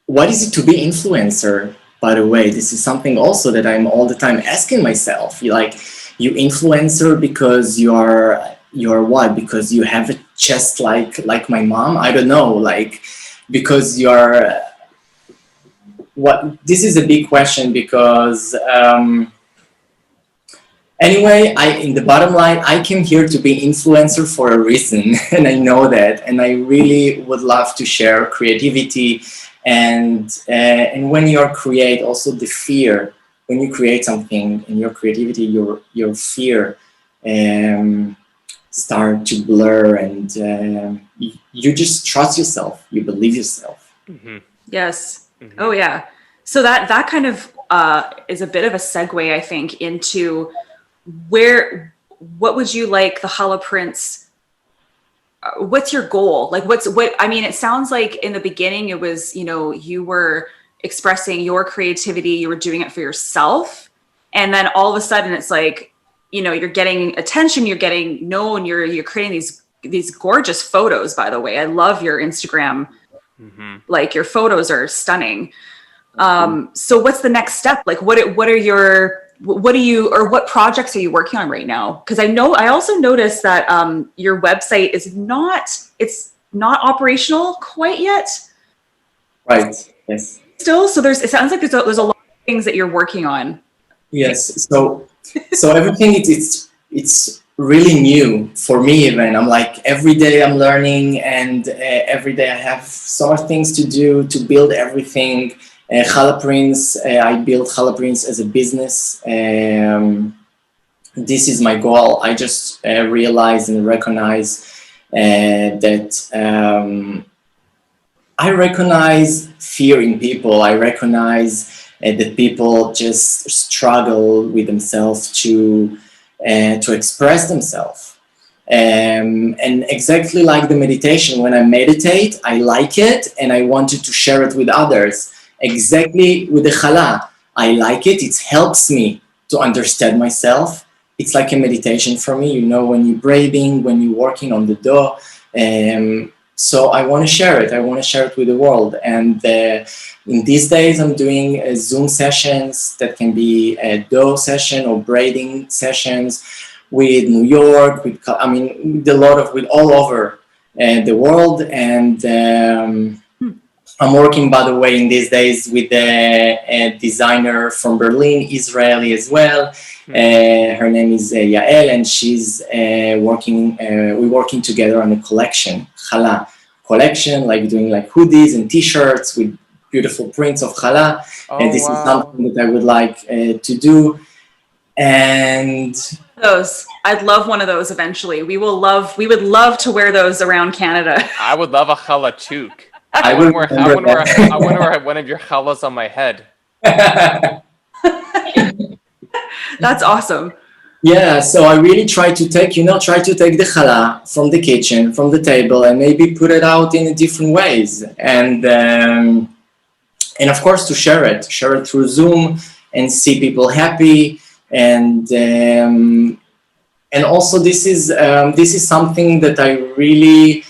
what is it to be influencer? By the way, this is something also that I'm all the time asking myself. You influencer because you're what? Because you have a chest like my mom? I don't know. Like, because you're what? This is a big question, because anyway, in the bottom line, I came here to be influencer for a reason, and I know that, and I really would love to share creativity. And when you create, also the fear, when you create something in your creativity, your fear start to blur, and you just trust yourself, you believe yourself. Mm-hmm. Yes. Mm-hmm. Oh yeah. So that kind of is a bit of a segue, I think, into what would you like the Challah Prince, what's your goal? Like I mean, it sounds like in the beginning it was, you were expressing your creativity, you were doing it for yourself. And then all of a sudden it's like, you're getting attention, you're getting known, you're creating these gorgeous photos, by the way. I love your Instagram. Mm-hmm. Like, your photos are stunning. So what's the next step? Like, what projects are you working on right now? Because I also noticed that your website is not operational quite yet. Right. Yes. Still, so it sounds like there's a lot of things that you're working on. Yes. So everything it's really new for me. Even I'm like, every day I'm learning, and every day I have so much things to do to build everything. Challah Prince, I built Challah Prince as a business. This is my goal. I just realize and recognize that I recognize fear in people. I recognize that people just struggle with themselves to express themselves. And exactly like the meditation, when I meditate, I like it and I wanted to share it with others. Exactly with the challah, I like it. It helps me to understand myself. It's like a meditation for me. When you're braiding, when you're working on the dough, So I want to share it. I want to share it with the world. And in these days, I'm doing Zoom sessions that can be a dough session or braiding sessions with New York, with with all over the world. And I'm working, by the way, in these days with a designer from Berlin, Israeli as well. Her name is Yael, and she's we're working together on a collection, Challah collection, like doing like hoodies and t-shirts with beautiful prints of Challah. And this is something that I would like to do. And those, I'd love one of those eventually. We would love to wear those around Canada. I would love a challah toque. I want to wear one of your challahs on my head. That's awesome. Yeah, so I really try to take the challah from the kitchen, from the table, and maybe put it out in different ways, and of course to share it through Zoom and see people happy, and also this is something that I really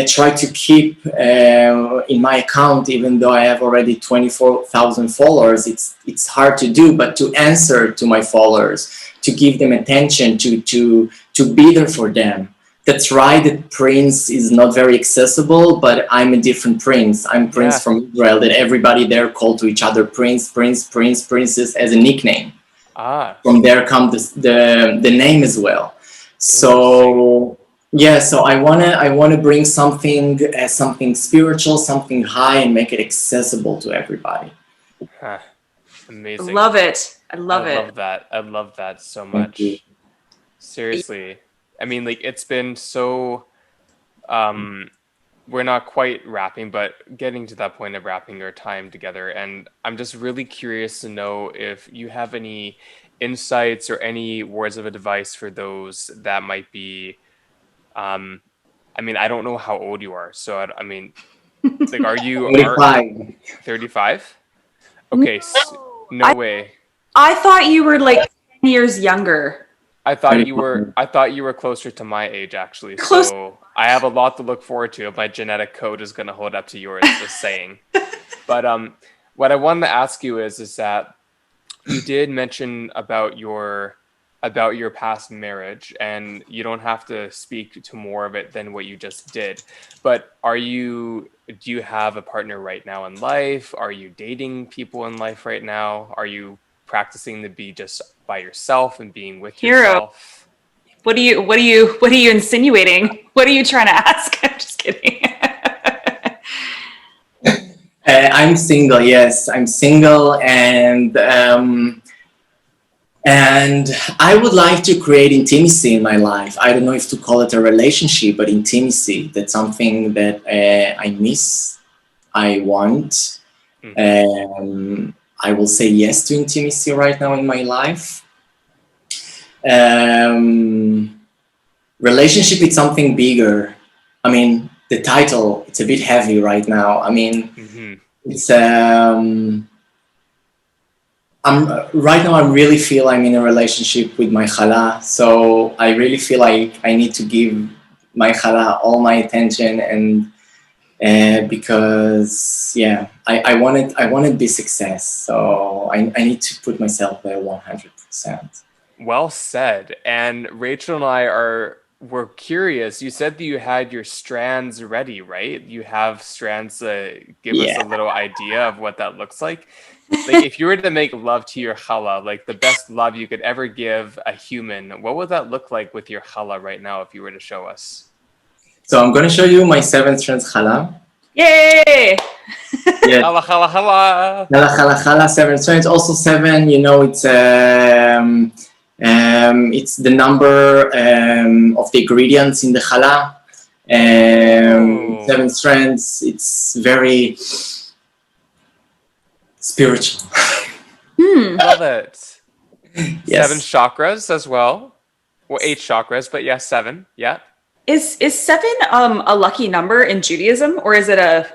try to keep in my account, even though I have already 24,000 followers. It's hard to do, but to answer to my followers, to give them attention, to be there for them. That's right, that Prince is not very accessible, but I'm a different Prince. I'm Prince from Israel, that everybody there called to each other Prince, Princess as a nickname. From there comes the name as well. So yeah, so I wanna bring something spiritual, something high, and make it accessible to everybody. Amazing. Love it. I love that. I love that so much. Seriously. I mean, like, it's been so we're not quite wrapping, but getting to that point of wrapping our time together. And I'm just really curious to know if you have any insights or any words of advice for those that might be I mean, I don't know how old you are, so I mean, like, are you 35? Okay, no way. I thought you were like 10 years younger. I thought you were closer to my age, actually. So I have a lot to look forward to if my genetic code is going to hold up to yours, just saying. But what I wanted to ask you is that you did mention about your past marriage, and you don't have to speak to more of it than what you just did. But do you have a partner right now in life? Are you dating people in life right now? Are you practicing to be just by yourself and being with yourself? What are you insinuating? What are you trying to ask? I'm just kidding. I'm single. Yes, I'm single, and I would like to create intimacy in my life. I don't know if to call it a relationship, but intimacy. That's something that I miss. I want. I will say yes to intimacy right now in my life. Relationship is something bigger. I mean, the title, it's a bit heavy right now. I mean, it's I really feel I'm in a relationship with my challah, so I really feel like I need to give my challah all my attention, and because I wanted this success, so I need to put myself there 100%. Well said. And Rachel and I we're curious. You said that you had your strands ready, right? You have strands to give us a little idea of what that looks like. Like, if you were to make love to your challah, like the best love you could ever give a human, what would that look like with your challah right now if you were to show us? So I'm going to show you my 7 strands challah. Yay! Challah, challah, challah. Challah, challah, challah, 7 strands. Also 7, it's the number of the ingredients in the challah. 7 strands. It's very spiritual. Love it. Yes. 7 chakras as well. Well, 8 chakras, but 7. Yeah. Is 7 a lucky number in Judaism, or is it a?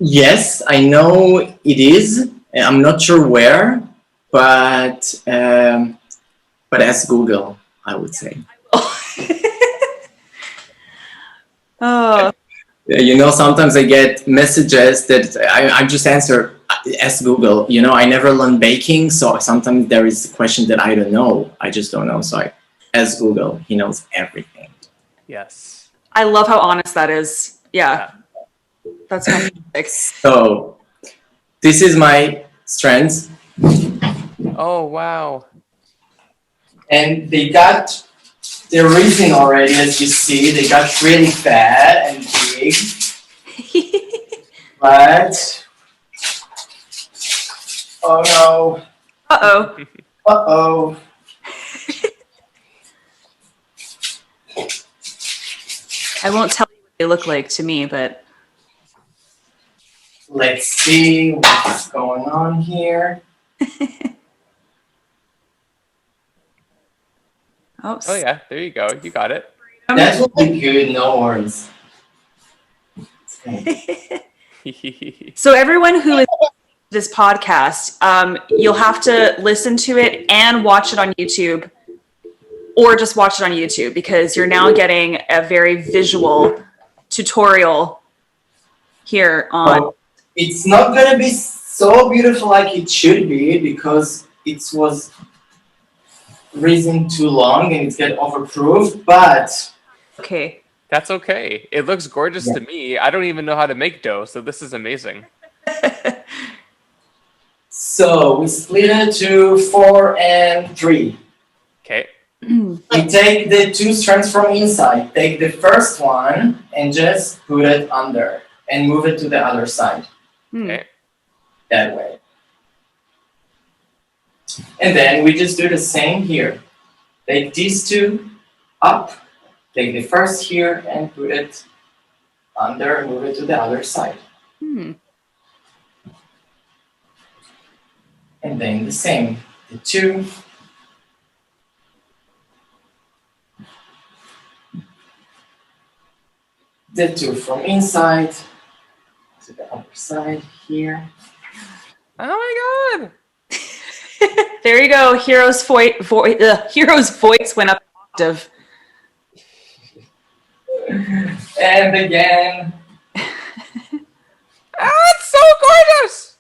Yes, I know it is. I'm not sure where, but ask Google, I would say. Oh, Sometimes I get messages that I just ask Google. I never learned baking, so sometimes there is a question that I don't know. I just don't know, so I ask Google. He knows everything. Yes. I love how honest that is. Yeah. That's fantastic. So this is my strands, Oh wow. and they got the reason already, as you see. They got really fat and big, but oh no, Uh-oh. uh-oh. I won't tell you what they look like to me, but Let's see what's going on here. oh, Oh yeah, there you go. You got it. That will be good, no worries. So everyone who is this podcast, you'll have to listen to it and watch it on YouTube, or just watch it on YouTube, because you're now getting a very visual tutorial here on. Well, it's not gonna be so beautiful like it should be because it was reason too long and it's get overproofed, but Okay. That's okay. It looks gorgeous to me. I don't even know how to make dough, so this is amazing. so we split it to 4 and 3. Okay. We take the 2 strands from inside, take the first one and just put it under and move it to the other side. Okay. That way. And then we just do the same here. Take these 2 up, take the first here and put it under and move it to the other side. And then the same, the 2. The 2 from inside to the other side here. Oh my god. There you go. Hero's voice went up an octave. And again. It's so gorgeous.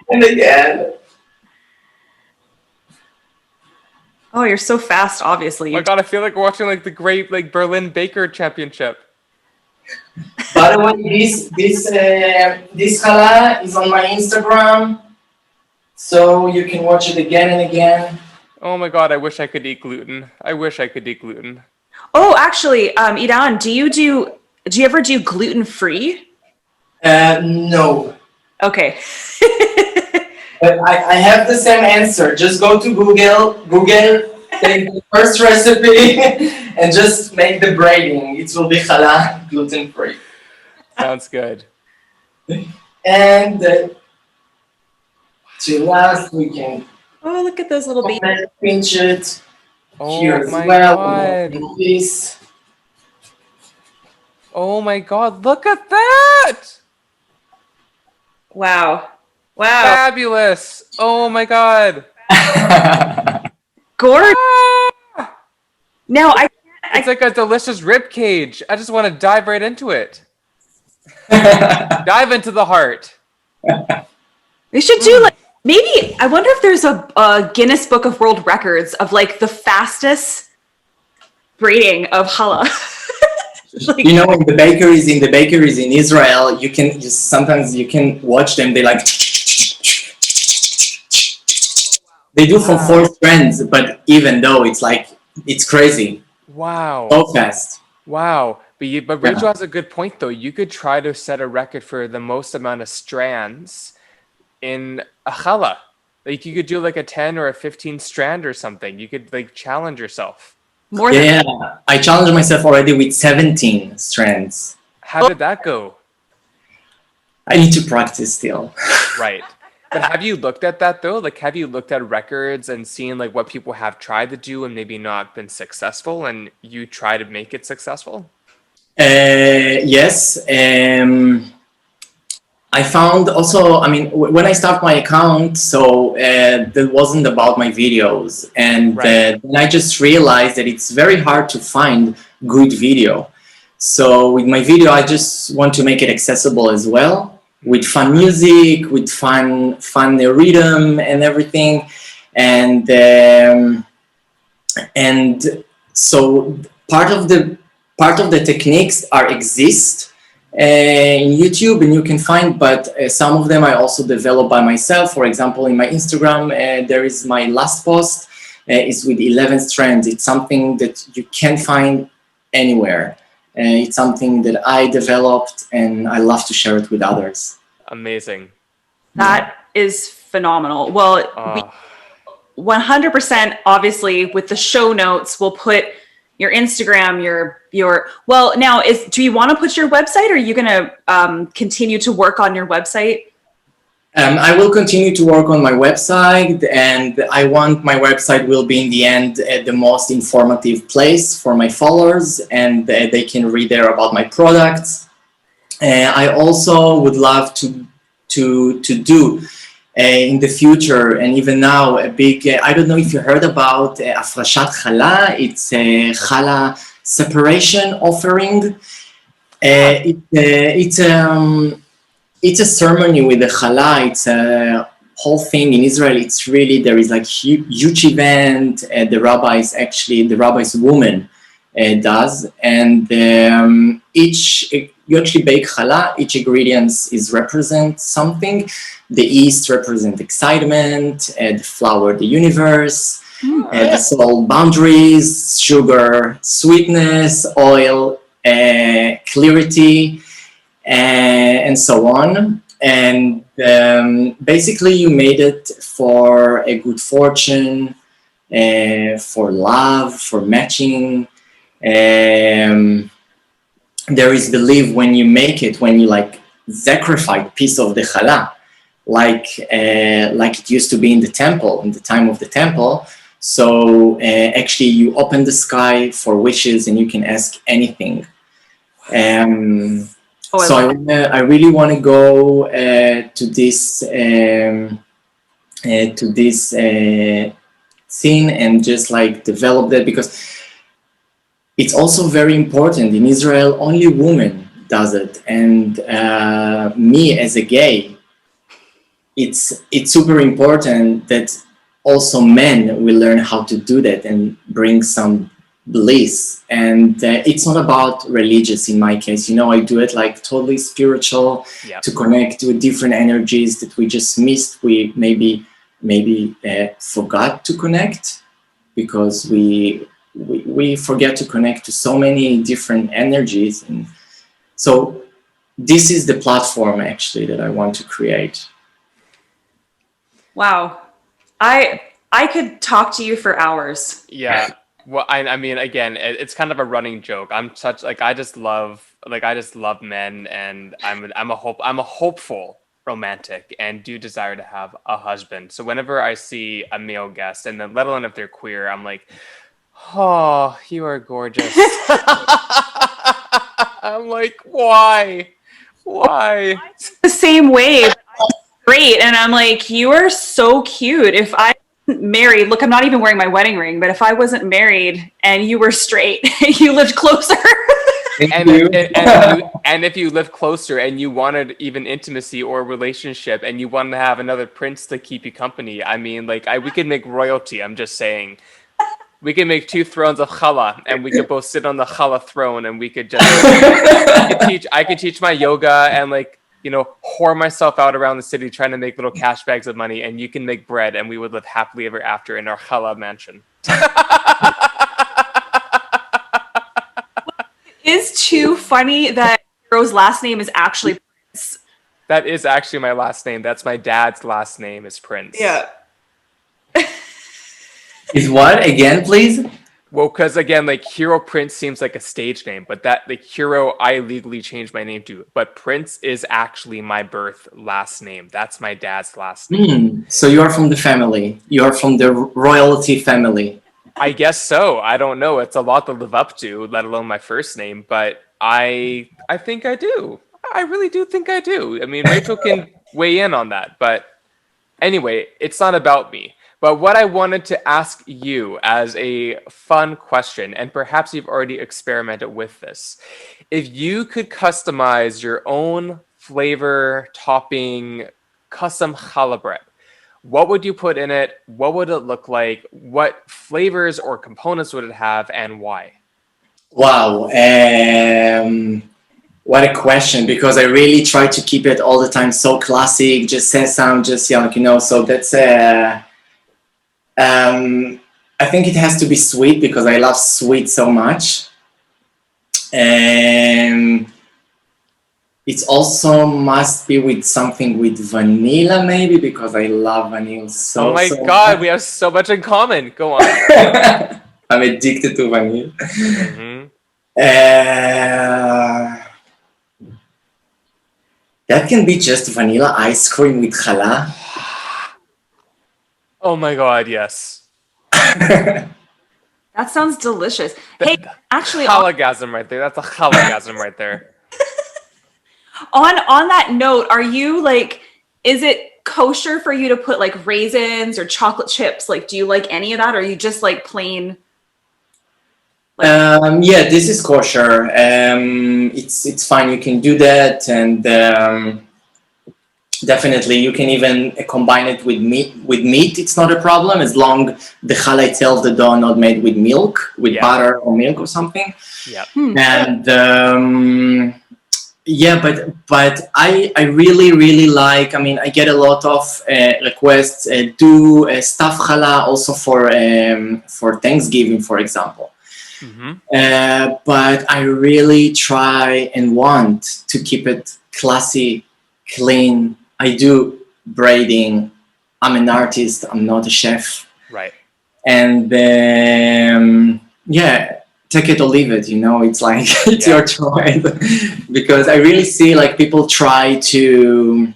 And again. Oh, you're so fast, obviously. Oh my god, I feel like we're watching like the great like Berlin Baker Championship. By the way, this challah is on my Instagram, so you can watch it again and again. Oh my god, I wish I could eat gluten. I wish I could eat gluten. Oh, actually, Idan, do you ever do gluten-free? No. Okay. But I have the same answer. Just go to Google, take the first recipe, and just make the braiding. It will be challah gluten-free. Sounds good. And to last, we can Oh, look at those little babies. pinch it Oh here as my well. god. Like this. Oh my god, look at that! Wow. Wow. Fabulous! Oh my god. Gorgeous. Ah! Now, It's like a delicious rib cage. I just want to dive right into it. Dive into the heart. we should do like, maybe, I wonder if there's a Guinness Book of World Records of like the fastest braiding of challah. Like, in the bakeries in Israel, sometimes you can watch them. They like they do for 4 strands, but even though it's crazy. Wow. So fast. Wow. But Rachel has a good point though. You could try to set a record for the most amount of strands in a challah. Like you could do like a 10 or a 15 strand or something. You could like challenge yourself. more than Yeah, I challenged myself already with 17 strands. How did that go? I need to practice still. Right. But have you looked at that though? Like, have you looked at records and seen like what people have tried to do and maybe not been successful, and you try to make it successful? Yes. I found also, I mean, when I start my account, so that wasn't about my videos. And Right. then I just realized that it's very hard to find good video. So with my video, I just want to make it accessible as well, with fun music, with fun rhythm and everything. And so part of the techniques exist in YouTube, and you can find, but some of them I also developed by myself. For example, in my Instagram, there is my last post is with 11 strands. It's something that you can't find anywhere. It's something that I developed, and I love to share it with others. Amazing. That is phenomenal. Well, we Oh, 100% obviously with the show notes, we'll put your Instagram, your well, now do you want to put your website, or are you going to continue to work on your website? I will continue to work on my website, and I want my website will be in the end the most informative place for my followers, and they can read there about my products. I also would love to do in the future, and even now, a big, I don't know if you heard about Afrashat Challah. It's a Challah separation offering. It's a ceremony with the challah. It's a whole thing in Israel. It's really, there is like huge event. The rabbi's woman does, and you actually bake challah. Each ingredient is represent something. The yeast represent excitement, the flour the universe, the salt boundaries, sugar sweetness, oil clarity, and so on. And basically you made it for a good fortune, for love, for matching. There is belief when you make it, when you like sacrifice piece of the challah, like it used to be in the temple, in the time of the temple. So actually you open the sky for wishes and you can ask anything. I really want to go to this scene and just like develop that, because it's also very important. In Israel, only women does it, and me as a gay, it's super important that also men will learn how to do that and bring some bliss. And it's not about religious in my case. I do it like totally spiritual, to connect with different energies that we just missed. We maybe forgot to connect, because we forget to connect to so many different energies. And so this is the platform actually that I want to create. Wow. I could talk to you for hours. yeah. Well, I mean, again, it's kind of a running joke. I'm such like I just love men, and I'm a hopeful romantic, and do desire to have a husband. So whenever I see a male guest, and then let alone if they're queer, I'm like, oh, you are gorgeous. I'm like, why? The same way. Great. And I'm like, you are so cute. If I wasn't married, look, I'm not even wearing my wedding ring, but if I wasn't married and you were straight, you lived closer. And if you lived closer and you wanted even intimacy or relationship, and you wanted to have another prince to keep you company, I mean, like we could make royalty. I'm just saying, we could make 2 thrones of challah, and we could both sit on the challah throne, and we could just I could teach my yoga and whore myself out around the city trying to make little cash bags of money, and you can make bread, and we would live happily ever after in our challah mansion. It is too funny that Hiiro's last name is actually Prince. That is actually my last name. That's my dad's last name, is Prince. Yeah. Is what again, please? Well, because again, Hiiro Prince seems like a stage name, but that Hiiro I legally changed my name to. But Prince is actually my birth last name. That's my dad's last name. So you are from the family. You are from the royalty family. I guess so. I don't know. It's a lot to live up to, let alone my first name. But I think I do. I really do think I do. I mean, Rachel can weigh in on that, but anyway, it's not about me. But what I wanted to ask you as a fun question, and perhaps you've already experimented with this, if you could customize your own flavor, topping, custom challah bread, what would you put in it? What would it look like? What flavors or components would it have, and why? Wow. What a question, because I really try to keep it all the time so classic, just sesame, just so that's I think it has to be sweet because I love sweet so much. And it also must be with something with vanilla maybe because I love vanilla so Oh my so God, much. we have so much in common. Go on. I'm addicted to vanilla. Mhm. That can be just vanilla ice cream with challah. Oh my God, yes. That sounds delicious. Hey, actually, Challah-gasm right there. That's a challah-gasm right there. on that note, are you like, is it kosher for you to put like raisins or chocolate chips? Like, do you like any of that, or are you just like plain? Yeah, this is kosher. It's fine. You can do that, and definitely you can even combine it with meat. With meat, it's not a problem as long the challah itself, the dough, not made with milk, with butter or milk or something. Yeah. And yeah, but I really like. I mean, I get a lot of requests. Do stuffed challah also for Thanksgiving, for example. But I really try and want to keep it classy, clean. I do braiding. I'm an artist. I'm not a chef. Right. And yeah, take it or leave it. It's like it's your choice. Because I really see like people try to.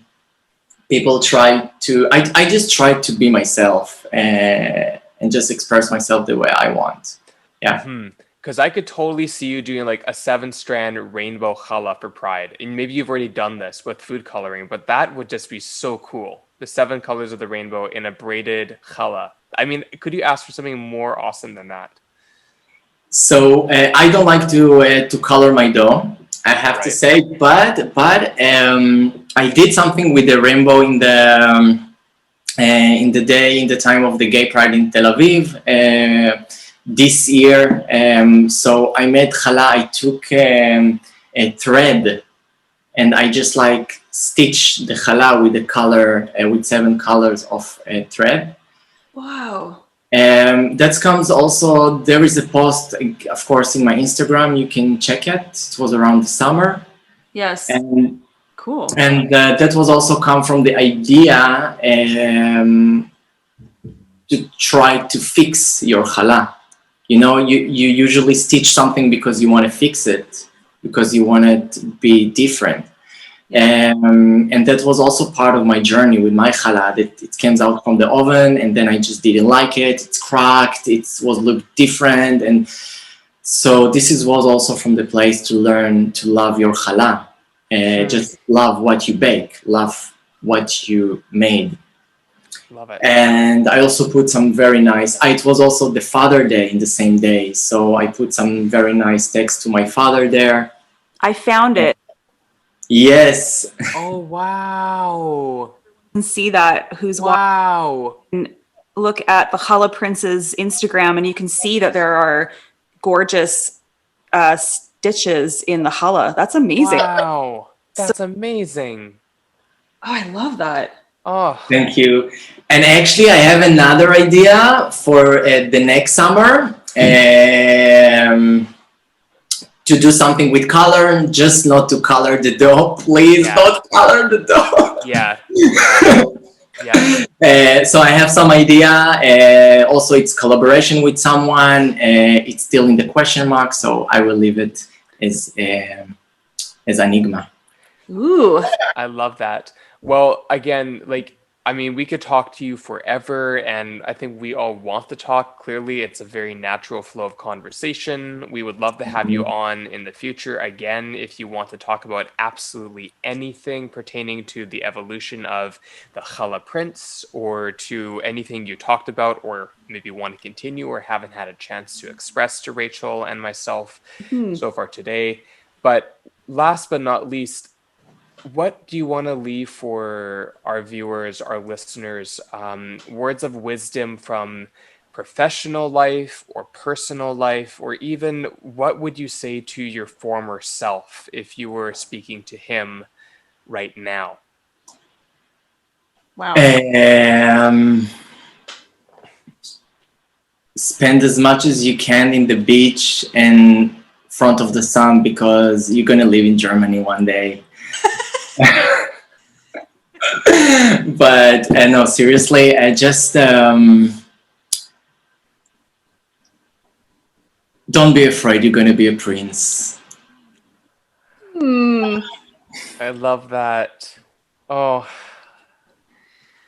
I just try to be myself and just express myself the way I want. Yeah. Because I could totally see you doing like a 7-strand rainbow challah for Pride. And maybe you've already done this with food coloring, but that would just be so cool. The 7 colors of the rainbow in a braided challah. I mean, could you ask for something more awesome than that? So I don't like to color my dough, I have to say, but I did something with the rainbow in the time of the Gay Pride in Tel Aviv. This year, so I made challah. I took a thread and I just like stitched the challah with the color with 7 colors of thread. Wow. That comes also. There is a post, of course, in my Instagram. You can check it. It was around the summer. Yes. And cool. And that was also come from the idea to try to fix your challah. You usually stitch something because you want to fix it, because you want it to be different. And that was also part of my journey with my challah. It came out from the oven, and then I just didn't like it. It's cracked. It looked different, and so was also from the place to learn to love your challah. Just love what you bake, love what you made. Love it. And I also put some very nice. It was also the Father Day in the same day, so I put some very nice text to my father there. I found it. Yes. Oh wow! You can see that who's watching. Look at the Challah Prince's Instagram, and you can see that there are gorgeous stitches in the challah. That's amazing. Wow, that's amazing. Oh, I love that. Oh, thank you. And actually, I have another idea for the next summer. To do something with color, just not to color the dough. Please don't color the dough. Yeah. So I have some idea. Also, it's collaboration with someone. It's still in the question mark, so I will leave it as enigma. Ooh. I love that. Well, again, like I mean, we could talk to you forever, and I think we all want to talk. Clearly, it's a very natural flow of conversation. We would love to have you on in the future again if you want to talk about absolutely anything pertaining to the evolution of the Challah Prince, or to anything you talked about, or maybe want to continue or haven't had a chance to express to Rachel and myself so far today. But last but not least, what do you want to leave for our viewers, our listeners? Words of wisdom from professional life or personal life, or even what would you say to your former self if you were speaking to him right now? Wow. Spend as much as you can in the beach and front of the sun, because you're gonna live in Germany one day. But no, seriously, I just don't be afraid. You're gonna be a prince. I love that. Oh,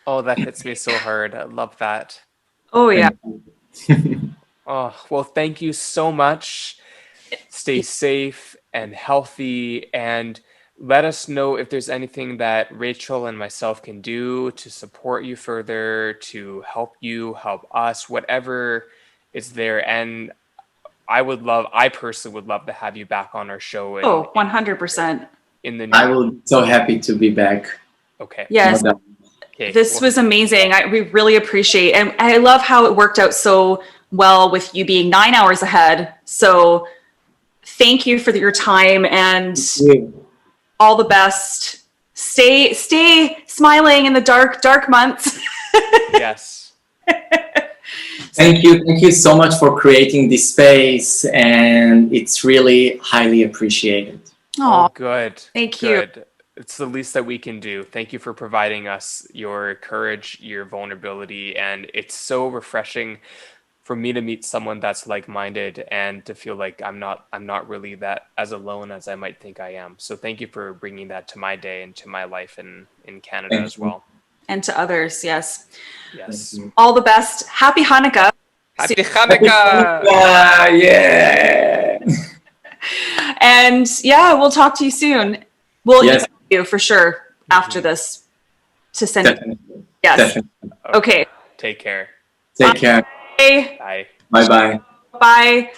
oh, that hits me so hard. I love that. Oh yeah. Oh, well, thank you so much. Stay safe and healthy, and let us know if there's anything that Rachel and myself can do to support you further, to help you, help us, whatever is there. And I personally would love to have you back on our show Oh, 100%. in the I new. will be so happy to be back. Okay. Yes. No doubt. Okay. This was amazing. We really appreciate, and I love how it worked out so well with you being 9 hours ahead. So thank you for your time, and all the best. Stay smiling in the dark months. Yes. Thank you so much for creating this space, and it's really highly appreciated. Oh, good. Thank you. Good. It's the least that we can do. Thank you for providing us your courage, your vulnerability, and it's so refreshing for me to meet someone that's like-minded and to feel like I'm not really that as alone as I might think I am. So thank you for bringing that to my day and to my life in Canada as well. And to others, yes. Yes. All the best. Happy Hanukkah. Happy Hanukkah! Yeah. And yeah, we'll talk to you soon. We'll Yes. email you for sure after this to send. Definitely. Yes. Definitely. Okay. Take care. Take care. Bye. Bye. Bye bye. Bye.